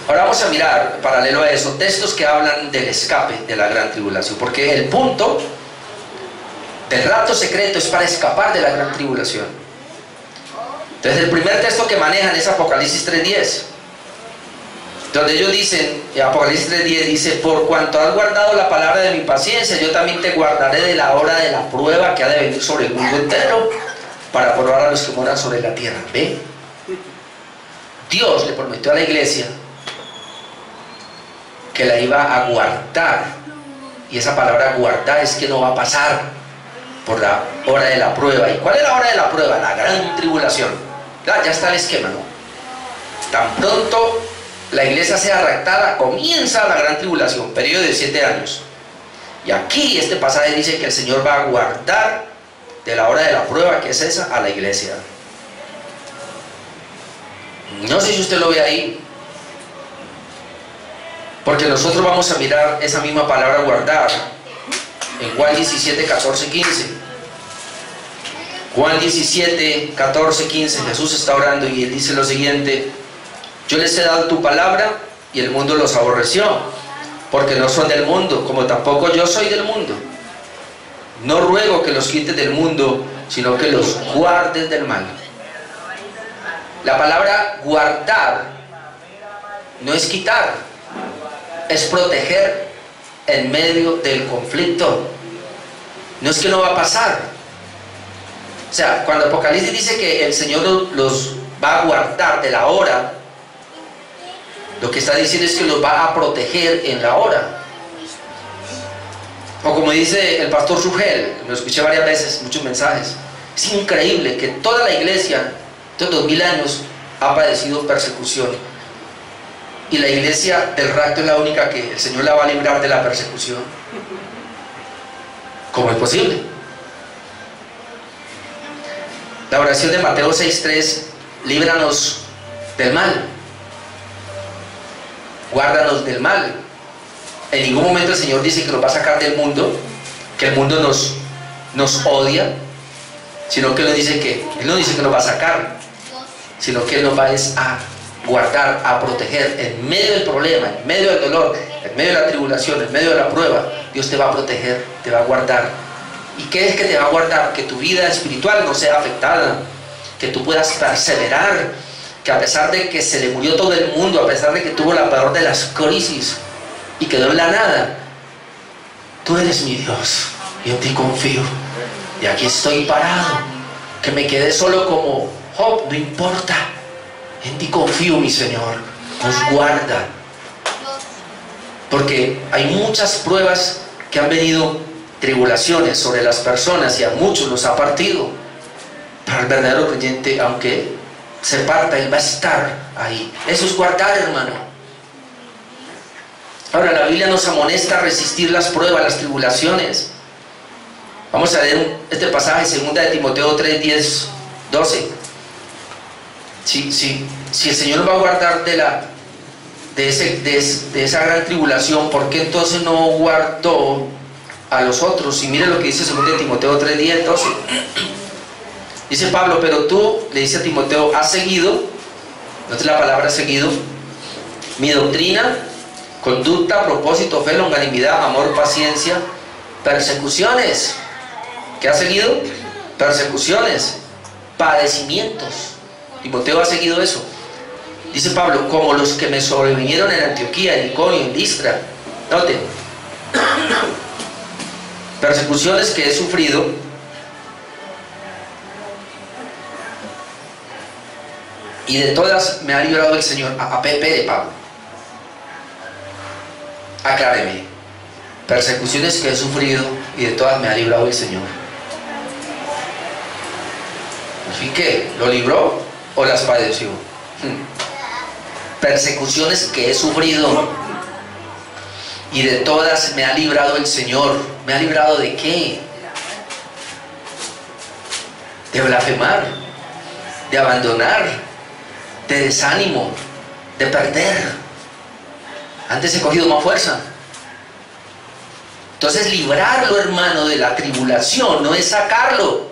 Ahora vamos a mirar, paralelo a eso, textos que hablan del escape de la gran tribulación, porque el punto del rapto secreto es para escapar de la gran tribulación. Entonces el primer texto que manejan es Apocalipsis 3:10, donde ellos dicen, Apocalipsis 3:10 dice: por cuanto has guardado la palabra de mi paciencia, yo también te guardaré de la hora de la prueba que ha de venir sobre el mundo entero, para probar a los que moran sobre la tierra. ¿Ve? Dios le prometió a la iglesia que la iba a guardar, y esa palabra guardar es que no va a pasar por la hora de la prueba. ¿Y cuál es la hora de la prueba? La gran tribulación. Ya está el esquema, ¿no? Tan pronto la iglesia sea raptada, comienza la gran tribulación, periodo de 7 años. Y aquí este pasaje dice que el Señor va a guardar de la hora de la prueba, que es esa, a la iglesia. No sé si usted lo ve ahí, porque nosotros vamos a mirar esa misma palabra guardar en Juan 17, 14, 15. Juan 17, 14, 15. Jesús está orando y él dice lo siguiente: yo les he dado tu palabra y el mundo los aborreció, porque no son del mundo, como tampoco yo soy del mundo. No ruego que los quites del mundo, sino que los guardes del mal. La palabra guardar no es quitar, es proteger en medio del conflicto. No es que no va a pasar. O sea, cuando Apocalipsis dice que el Señor los va a guardar de la hora, lo que está diciendo es que los va a proteger en la hora. O como dice el pastor Sugel, lo escuché varias veces, muchos mensajes, es increíble que toda la iglesia, estos 2000 años, ha padecido persecución, y la iglesia del rapto es la única que el Señor la va a librar de la persecución. ¿Cómo es posible? La oración de Mateo 6:3: líbranos del mal, guárdanos del mal. En ningún momento el Señor dice que nos va a sacar del mundo, que el mundo nos odia, sino que Él dice que Él no dice que nos va a sacar, sino que Él nos va a guardar, a proteger en medio del problema, en medio del dolor, en medio de la tribulación, en medio de la prueba. Dios te va a proteger, te va a guardar. ¿Y qué es que te va a guardar? Que tu vida espiritual no sea afectada, que tú puedas perseverar, que a pesar de que se le murió todo el mundo, a pesar de que tuvo la peor de las crisis y quedó en la nada, tú eres mi Dios, y en ti confío, y aquí estoy parado. Que me quedé solo como Job, no importa, en ti confío, mi Señor. Nos guarda, porque hay muchas pruebas que han venido, tribulaciones sobre las personas, y a muchos los ha partido. Pero el verdadero creyente, aunque se parta, él va a estar ahí. Eso es guardar, hermano. Ahora, la Biblia nos amonesta a resistir las pruebas, las tribulaciones. Vamos a leer este pasaje, 2 de Timoteo 3, 10, 12. Si el Señor nos va a guardar de esa gran tribulación, ¿por qué entonces no guardó a los otros? Y mire lo que dice 2 de Timoteo 3, 10, 12. Dice Pablo: pero tú, le dice a Timoteo, has seguido, note la palabra seguido, mi doctrina, conducta, propósito, fe, longanimidad, amor, paciencia, persecuciones. ¿Qué ha seguido? Persecuciones, padecimientos. Timoteo ha seguido eso. Dice Pablo: como los que me sobrevinieron en Antioquía, en Iconio, en Listra. Noten, persecuciones que he sufrido, y de todas me ha librado el Señor. A Pepe de Pablo. Acláreme: persecuciones que he sufrido y de todas me ha librado el Señor. ¿Y qué? ¿Lo libró o las padeció? Persecuciones que he sufrido y de todas me ha librado el Señor. ¿Me ha librado de qué? De blasfemar, de abandonar, de desánimo, de perder. Antes he cogido más fuerza. Entonces, librarlo, hermano, de la tribulación no es sacarlo,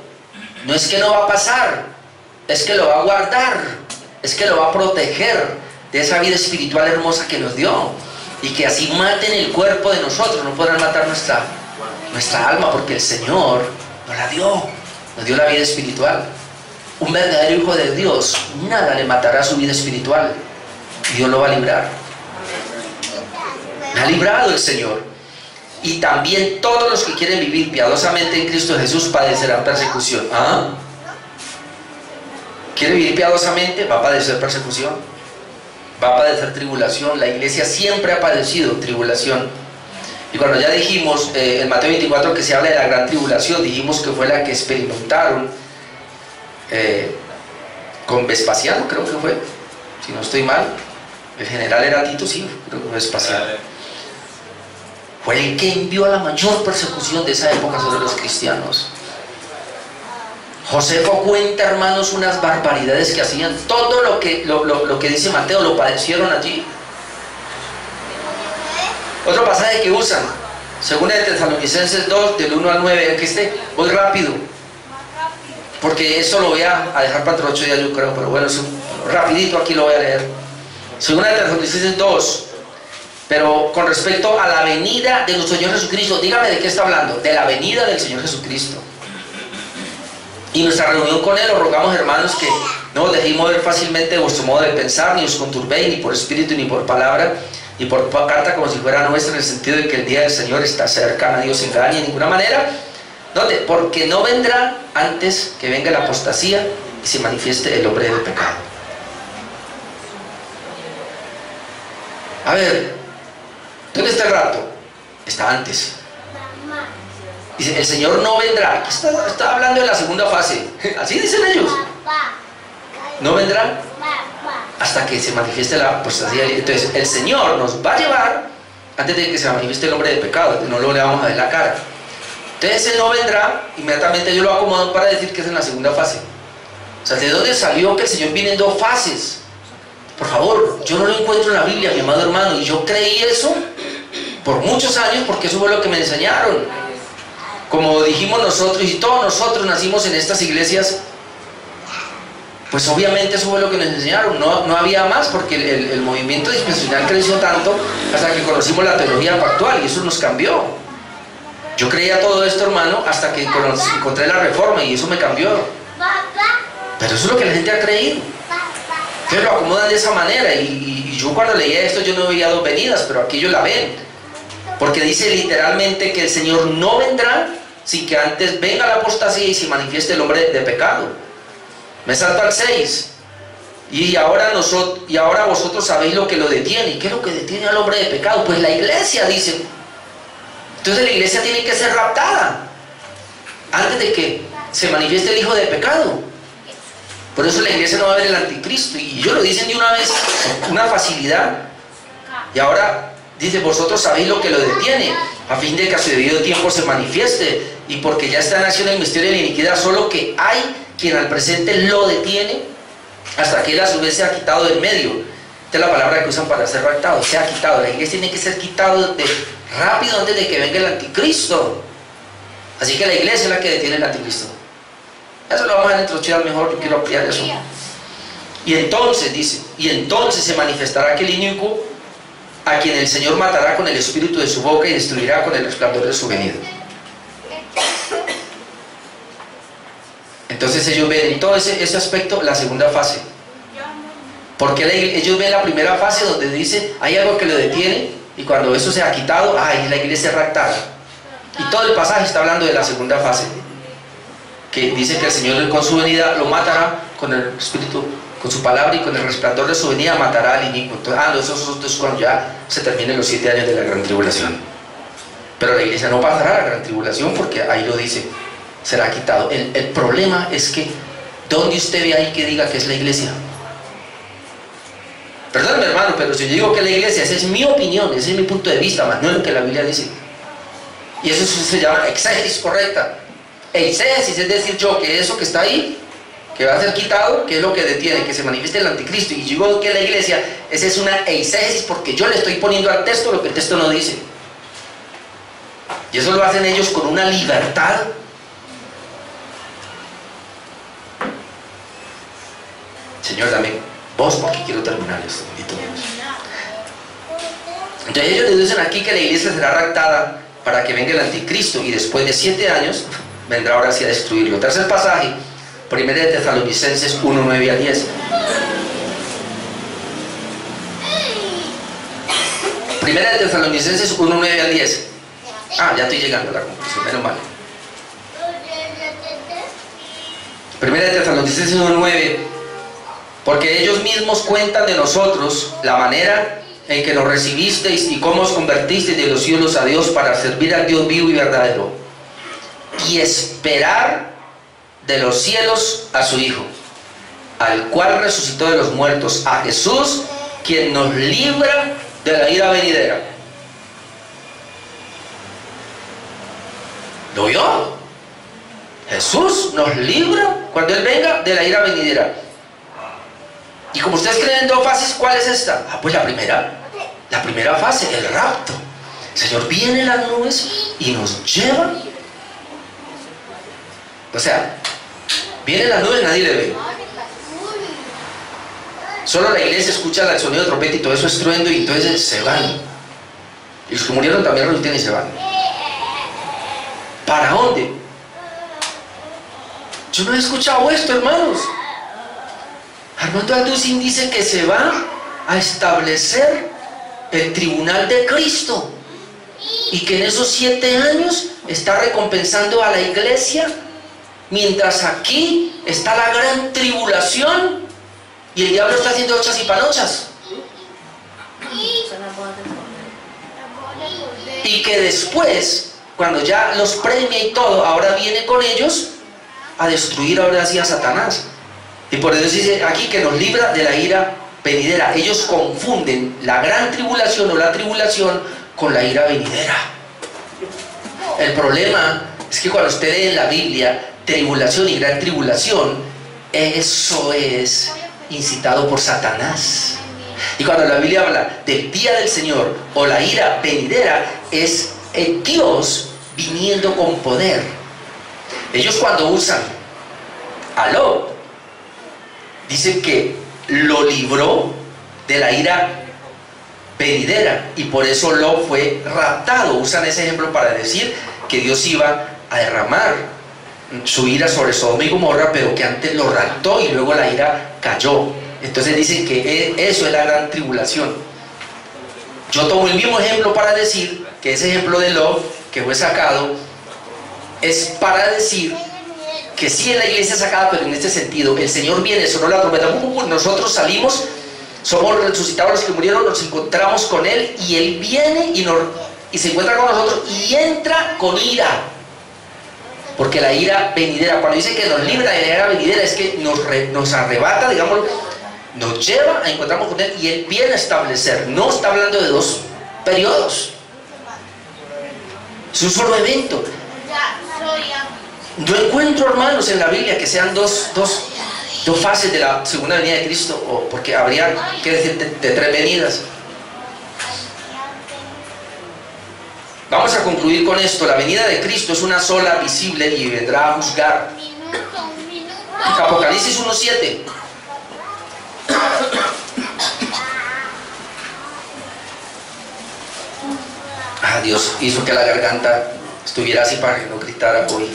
no es que no va a pasar, es que lo va a guardar, es que lo va a proteger de esa vida espiritual hermosa que nos dio. Y que así maten el cuerpo de nosotros, no podrán matar nuestra alma, porque el Señor nos la dio, nos dio la vida espiritual. un verdadero hijo de Dios, nada le matará su vida espiritual. Dios lo va a librar. Me ha librado el Señor. Y también todos los que quieren vivir piadosamente en Cristo Jesús padecerán persecución. ¿Ah? ¿Quiere vivir piadosamente? Va a padecer persecución. Va a padecer tribulación. La iglesia siempre ha padecido tribulación. Y cuando ya dijimos en Mateo 24 que se habla de la gran tribulación, dijimos que fue la que experimentaron con Vespasiano, creo que fue, si no estoy mal. El general era Tito, sí, creo que fue Vespasiano. Fue el que envió a la mayor persecución de esa época sobre los cristianos. Josefo cuenta, hermanos, unas barbaridades que hacían. Todo lo que dice Mateo lo padecieron allí. Otro pasaje que usan, según de Tesalonicenses 2, del 1 al 9, aquí voy rápido, porque esto lo voy a dejar para otro 8 días, yo creo, pero bueno, rapidito aquí lo voy a leer. Según de Tesalonicenses 2, pero con respecto a la venida de nuestro Señor Jesucristo, dígame de qué está hablando. De la venida del Señor Jesucristo y nuestra reunión con Él. Os rogamos, hermanos, que no os dejéis mover fácilmente de vuestro modo de pensar, ni os conturbéis, ni por espíritu, ni por palabra, ni por carta, como si fuera nuestra, en el sentido de que el día del Señor está cerca. Nadie os engañe de ninguna manera. ¿Dónde? Porque no vendrá antes que venga la apostasía y se manifieste el hombre del pecado. A ver, ¿dónde está el rato? Está antes. Dice, el Señor no vendrá. Aquí está hablando de la segunda fase. Así dicen ellos. No vendrá hasta que se manifieste la apostasía. Entonces, el Señor nos va a llevar antes de que se manifieste el hombre de pecado. No le vamos a ver la cara. Entonces, Él no vendrá. Inmediatamente yo lo acomodo para decir que es en la segunda fase. O sea, ¿de dónde salió que el Señor viene en dos fases? Por favor, yo no lo encuentro en la Biblia, mi amado hermano. Y yo creí eso por muchos años porque eso fue lo que me enseñaron. Como dijimos nosotros, y todos nosotros nacimos en estas iglesias, pues obviamente eso fue lo que nos enseñaron. No había más, porque el movimiento dispensacional creció tanto hasta que conocimos la teología pactual y eso nos cambió. Yo creía todo esto, hermano, hasta que encontré la reforma y eso me cambió. Pero eso es lo que la gente ha creído. Entonces lo acomodan de esa manera y yo cuando leía esto yo no veía dos venidas, pero aquí ellos la ven. Porque dice literalmente que el Señor no vendrá sin que antes venga la apostasía y se manifieste el hombre de pecado. Me salto al 6. Y ahora vosotros sabéis lo que lo detiene. ¿Y qué es lo que detiene al hombre de pecado? Pues la iglesia, dicen. Entonces la iglesia tiene que ser raptada antes de que se manifieste el hijo de pecado. Por eso la iglesia no va a ver el anticristo. Y ellos lo dicen de una vez, con una facilidad. Y ahora dice, vosotros sabéis lo que lo detiene, a fin de que a su debido tiempo se manifieste, y porque ya está en acción el misterio de la iniquidad, solo que hay quien al presente lo detiene, hasta que él a su vez se ha quitado del medio. Esta es la palabra que usan para ser raptado, se ha quitado. La iglesia tiene que ser quitado rápido antes de que venga el anticristo. Así que la iglesia es la que detiene el anticristo. Eso lo vamos a introducir mejor, yo quiero ampliar eso. Y entonces, dice, y entonces se manifestará aquel inicuo, a quien el Señor matará con el espíritu de su boca y destruirá con el resplandor de su venida. Entonces ellos ven en todo ese aspecto la segunda fase. Porque ellos ven la primera fase donde dice, hay algo que lo detiene, y cuando eso se ha quitado, la iglesia es raptada. Y todo el pasaje está hablando de la segunda fase, que dice que el Señor con su venida lo matará con el espíritu, con su palabra, y con el resplandor de su venida matará al inicuo. Entonces, eso es cuando ya se terminen los 7 años de la gran tribulación. Pero la iglesia no pasará la gran tribulación porque ahí lo dice, será quitado. El problema es que, ¿dónde usted ve ahí que diga que es la iglesia? Perdóname, hermano, pero si yo digo que la iglesia, esa es mi opinión, ese es mi punto de vista, más no es lo que la Biblia dice. Y eso se llama exégesis correcta. Exégesis es decir yo que eso que está ahí, que va a ser quitado, que es lo que detiene, que se manifieste el anticristo. Y yo digo que la iglesia, esa es una exégesis porque yo le estoy poniendo al texto lo que el texto no dice. Y eso lo hacen ellos con una libertad. Señor, dame voz porque quiero terminar esto. Entonces ellos le dicen aquí que la iglesia será raptada para que venga el anticristo y después de 7 años vendrá ahora sí a destruirlo. Tercer pasaje, Primera de Tesalonicenses 1, 9 a 10. Primera de Tesalonicenses 1, 9 a 10. Ah, ya estoy llegando a la conclusión, menos mal. Primera de Tesalonicenses 1, 9. Porque ellos mismos cuentan de nosotros la manera en que nos recibisteis y cómo os convertisteis de los cielos a Dios para servir al Dios vivo y verdadero, y esperar de los cielos a su Hijo, al cual resucitó de los muertos, a Jesús, quien nos libra de la ira venidera. ¿Lo oyó? Jesús nos libra cuando Él venga de la ira venidera. Y como ustedes creen en dos fases, ¿cuál es esta? Ah, pues la primera fase, el rapto. El Señor viene en las nubes y nos lleva. O sea, viene en las nubes, nadie le ve. Solo la iglesia escucha el sonido de trompeta y todo eso estruendo, y entonces se van. Y los que murieron también resucitan y se van. ¿Para dónde? Yo no he escuchado esto, hermanos. Armando Alducin dice que se va a establecer el tribunal de Cristo y que en esos 7 años está recompensando a la iglesia, mientras aquí está la gran tribulación y el diablo está haciendo ochas y panochas. Y que después, cuando ya los premia y todo, ahora viene con ellos a destruir ahora sí a Satanás. Y por eso dice aquí que nos libra de la ira venidera. Ellos confunden la gran tribulación o la tribulación con la ira venidera. El problema es que cuando usted lee en la Biblia tribulación y gran tribulación, eso es incitado por Satanás. Y cuando la Biblia habla del día del Señor o la ira venidera, es Dios viniendo con poder. Ellos cuando usan a Lot, dicen que lo libró de la ira venidera y por eso Lot fue raptado. Usan ese ejemplo para decir que Dios iba a derramar su ira sobre Sodoma y Gomorra, pero que antes lo raptó y luego la ira cayó. Entonces dicen que eso es la gran tribulación. Yo tomo el mismo ejemplo para decir que ese ejemplo de Lot que fue sacado es para decir que sí, en la iglesia sacada, pero en este sentido, el Señor viene, sonó la trompeta, nosotros salimos, somos resucitados los que murieron, nos encontramos con Él, y Él viene y se encuentra con nosotros, y entra con ira, porque la ira venidera, cuando dice que nos libra de la ira venidera, es que nos arrebata, digamos, nos lleva a encontrarnos con Él, y Él viene a establecer. No está hablando de 2 periodos, es un solo evento. No encuentro, hermanos, en la Biblia que sean dos fases de la segunda venida de Cristo, o porque habría que decir de 3 venidas. Vamos a concluir con esto. La venida de Cristo es una sola, visible, y vendrá a juzgar. Apocalipsis 1:7. Dios hizo que la garganta estuviera así para que no gritara hoy.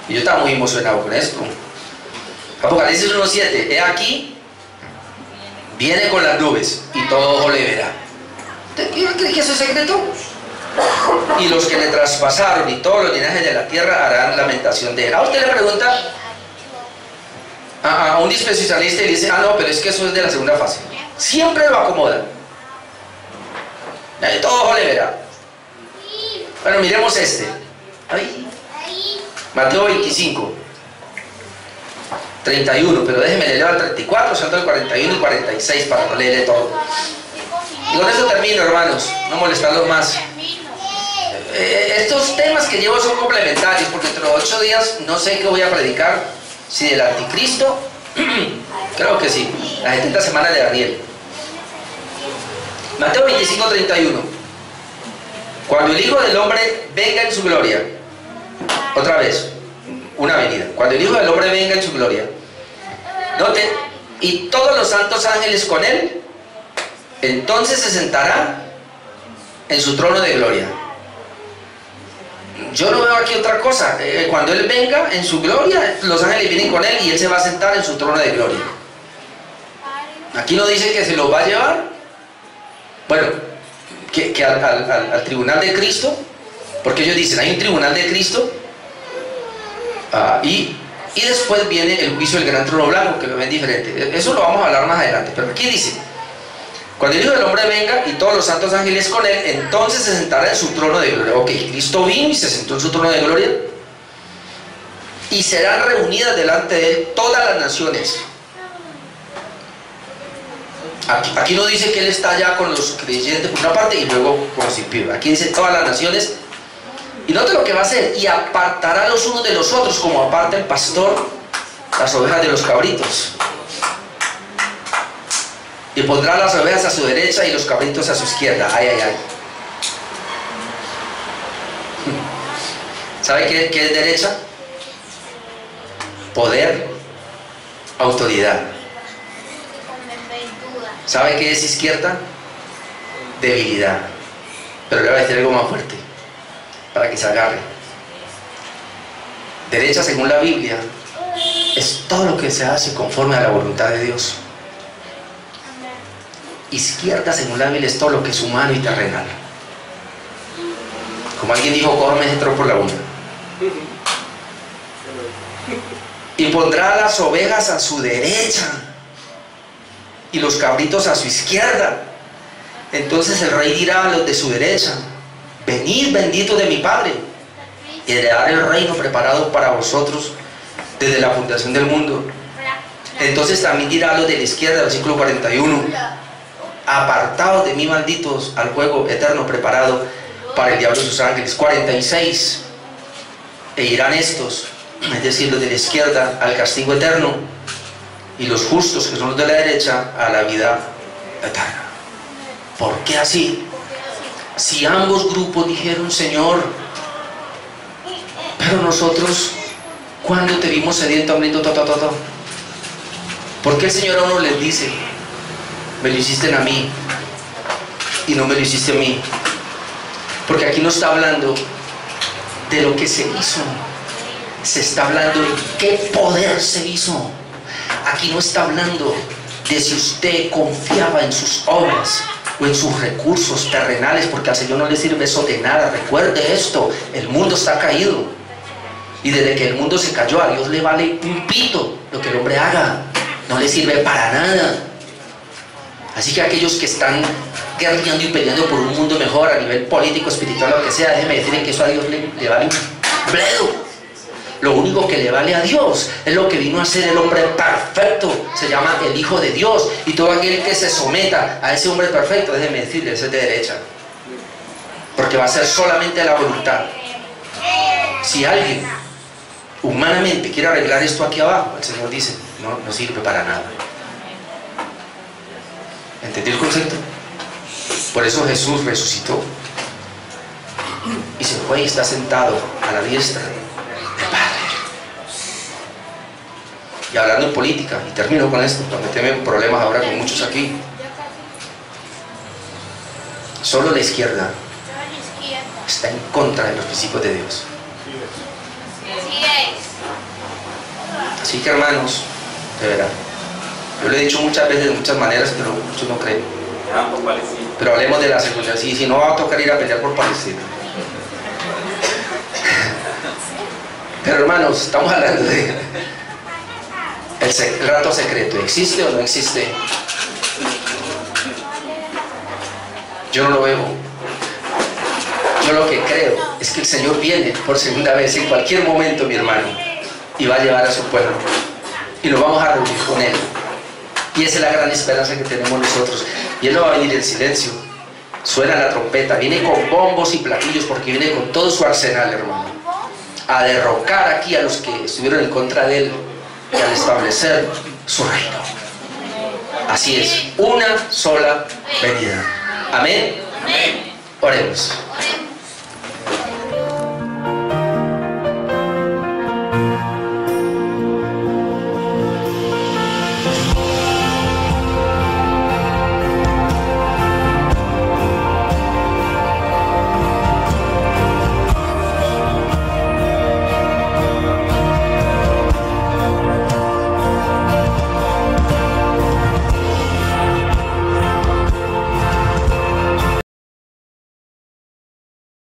Y yo estaba muy emocionado con esto. Apocalipsis 1:7. He aquí, viene con las nubes y todo ojo le verá. ¿Usted cree que eso es secreto? Y los que le traspasaron y todos los linajes de la tierra harán lamentación de él. A usted le pregunta a un dispensacionalista y le dice: no, pero es que eso es de la segunda fase. Siempre lo acomoda. Todo ojo le verá. Bueno, miremos este. Ahí. Mateo 25, 31, pero déjeme leer al 34, salto al 41 y 46 para no leerle todo. Y con eso termino, hermanos, no molestarlos más. Estos temas que llevo son complementarios, porque dentro de 8 días no sé qué voy a predicar, si del anticristo, creo que sí, la 70 semana de Daniel. Mateo 25, 31. Cuando el Hijo del Hombre venga en su gloria, otra vez, una venida, cuando el Hijo del Hombre venga en su gloria, noten, y todos los santos ángeles con él, entonces se sentará en su trono de gloria. yo no veo aquí otra cosa. Cuando Él venga en su gloria, los ángeles vienen con Él y Él se va a sentar en su trono de gloria. Aquí no dice que se los va a llevar, bueno, que al tribunal de Cristo, porque ellos dicen, hay un tribunal de Cristo, y después viene el juicio del gran trono blanco, que lo ven diferente. Eso lo vamos a hablar más adelante, pero aquí dice, cuando el Hijo del Hombre venga y todos los santos ángeles con Él, entonces se sentará en su trono de gloria. Ok, Cristo vino y se sentó en su trono de gloria, y serán reunidas delante de Él todas las naciones. Aquí no dice que Él está allá con los creyentes por una parte y luego con los impíos. Aquí dice todas las naciones. Y note lo que va a hacer: y apartará los unos de los otros, como aparta el pastor las ovejas de los cabritos. Y pondrá las ovejas a su derecha y los cabritos a su izquierda. Ay, ay, ay. ¿Sabe qué es derecha? Poder, autoridad. ¿Sabe qué es izquierda? Debilidad. Pero le voy a decir algo más fuerte, para que se agarre. Derecha, según la Biblia, es todo lo que se hace conforme a la voluntad de Dios. Izquierda, según la Biblia, es todo lo que es humano y terrenal. Como alguien dijo, cójame ese tronco por la una. Y pondrá las ovejas a su derecha y los cabritos a su izquierda. Entonces el rey dirá a los de su derecha: venid, benditos de mi Padre, y heredad el reino preparado para vosotros desde la fundación del mundo. Entonces también dirá a los de la izquierda, versículo 41: apartados de mí, malditos, al fuego eterno preparado para el diablo y sus ángeles. 46: e irán estos, es decir, los de la izquierda, al castigo eterno, y los justos, que son los de la derecha, a la vida eterna. ¿Por qué así? Si ambos grupos dijeron: Señor, pero nosotros, ¿cuándo te vimos sediento, hambriento, ¿Por qué el Señor a uno les dice: me lo hiciste a mí y no me lo hiciste a mí? Porque aquí no está hablando de lo que se hizo, se está hablando de qué poder se hizo. Aquí no está hablando de si usted confiaba en sus obras o en sus recursos terrenales, porque al Señor no le sirve eso de nada. Recuerde esto: el mundo está caído, y desde que el mundo se cayó, a Dios le vale un pito lo que el hombre haga, no le sirve para nada. Así que aquellos que están guerreando y peleando por un mundo mejor a nivel político, espiritual, lo que sea, déjenme decirle que eso a Dios le vale un bledo. Lo único que le vale a Dios es lo que vino a ser el hombre perfecto, se llama el Hijo de Dios. Y todo aquel que se someta a ese hombre perfecto, déjeme decirle, ese es de derecha, porque va a ser solamente la voluntad. Si alguien humanamente quiere arreglar esto aquí abajo, el Señor dice: no sirve para nada. ¿Entendió el concepto? Por eso Jesús resucitó y se fue y está sentado a la diestra del Padre. Y hablando en política, y termino con esto, para meterme en problemas ahora con muchos aquí, solo la izquierda está en contra de los principios de Dios. Así que, hermanos, de verdad, yo lo he dicho muchas veces, de muchas maneras, pero muchos no creen. Pero hablemos de la seguridad. Sí, si no, va a tocar ir a pelear por Palestina. Pero, hermanos, estamos hablando de el rato secreto. ¿Existe o no existe? Yo no lo veo. Yo lo que creo es que el Señor viene por segunda vez en cualquier momento, mi hermano, y va a llevar a su pueblo, y nos vamos a reunir con Él. Y esa es la gran esperanza que tenemos nosotros. Y Él no va a venir en silencio. Suena la trompeta, viene con bombos y platillos, porque viene con todo su arsenal, hermano, a derrocar aquí a los que estuvieron en contra de Él y al establecer su reino. Así es, una sola venida. Amén. Oremos.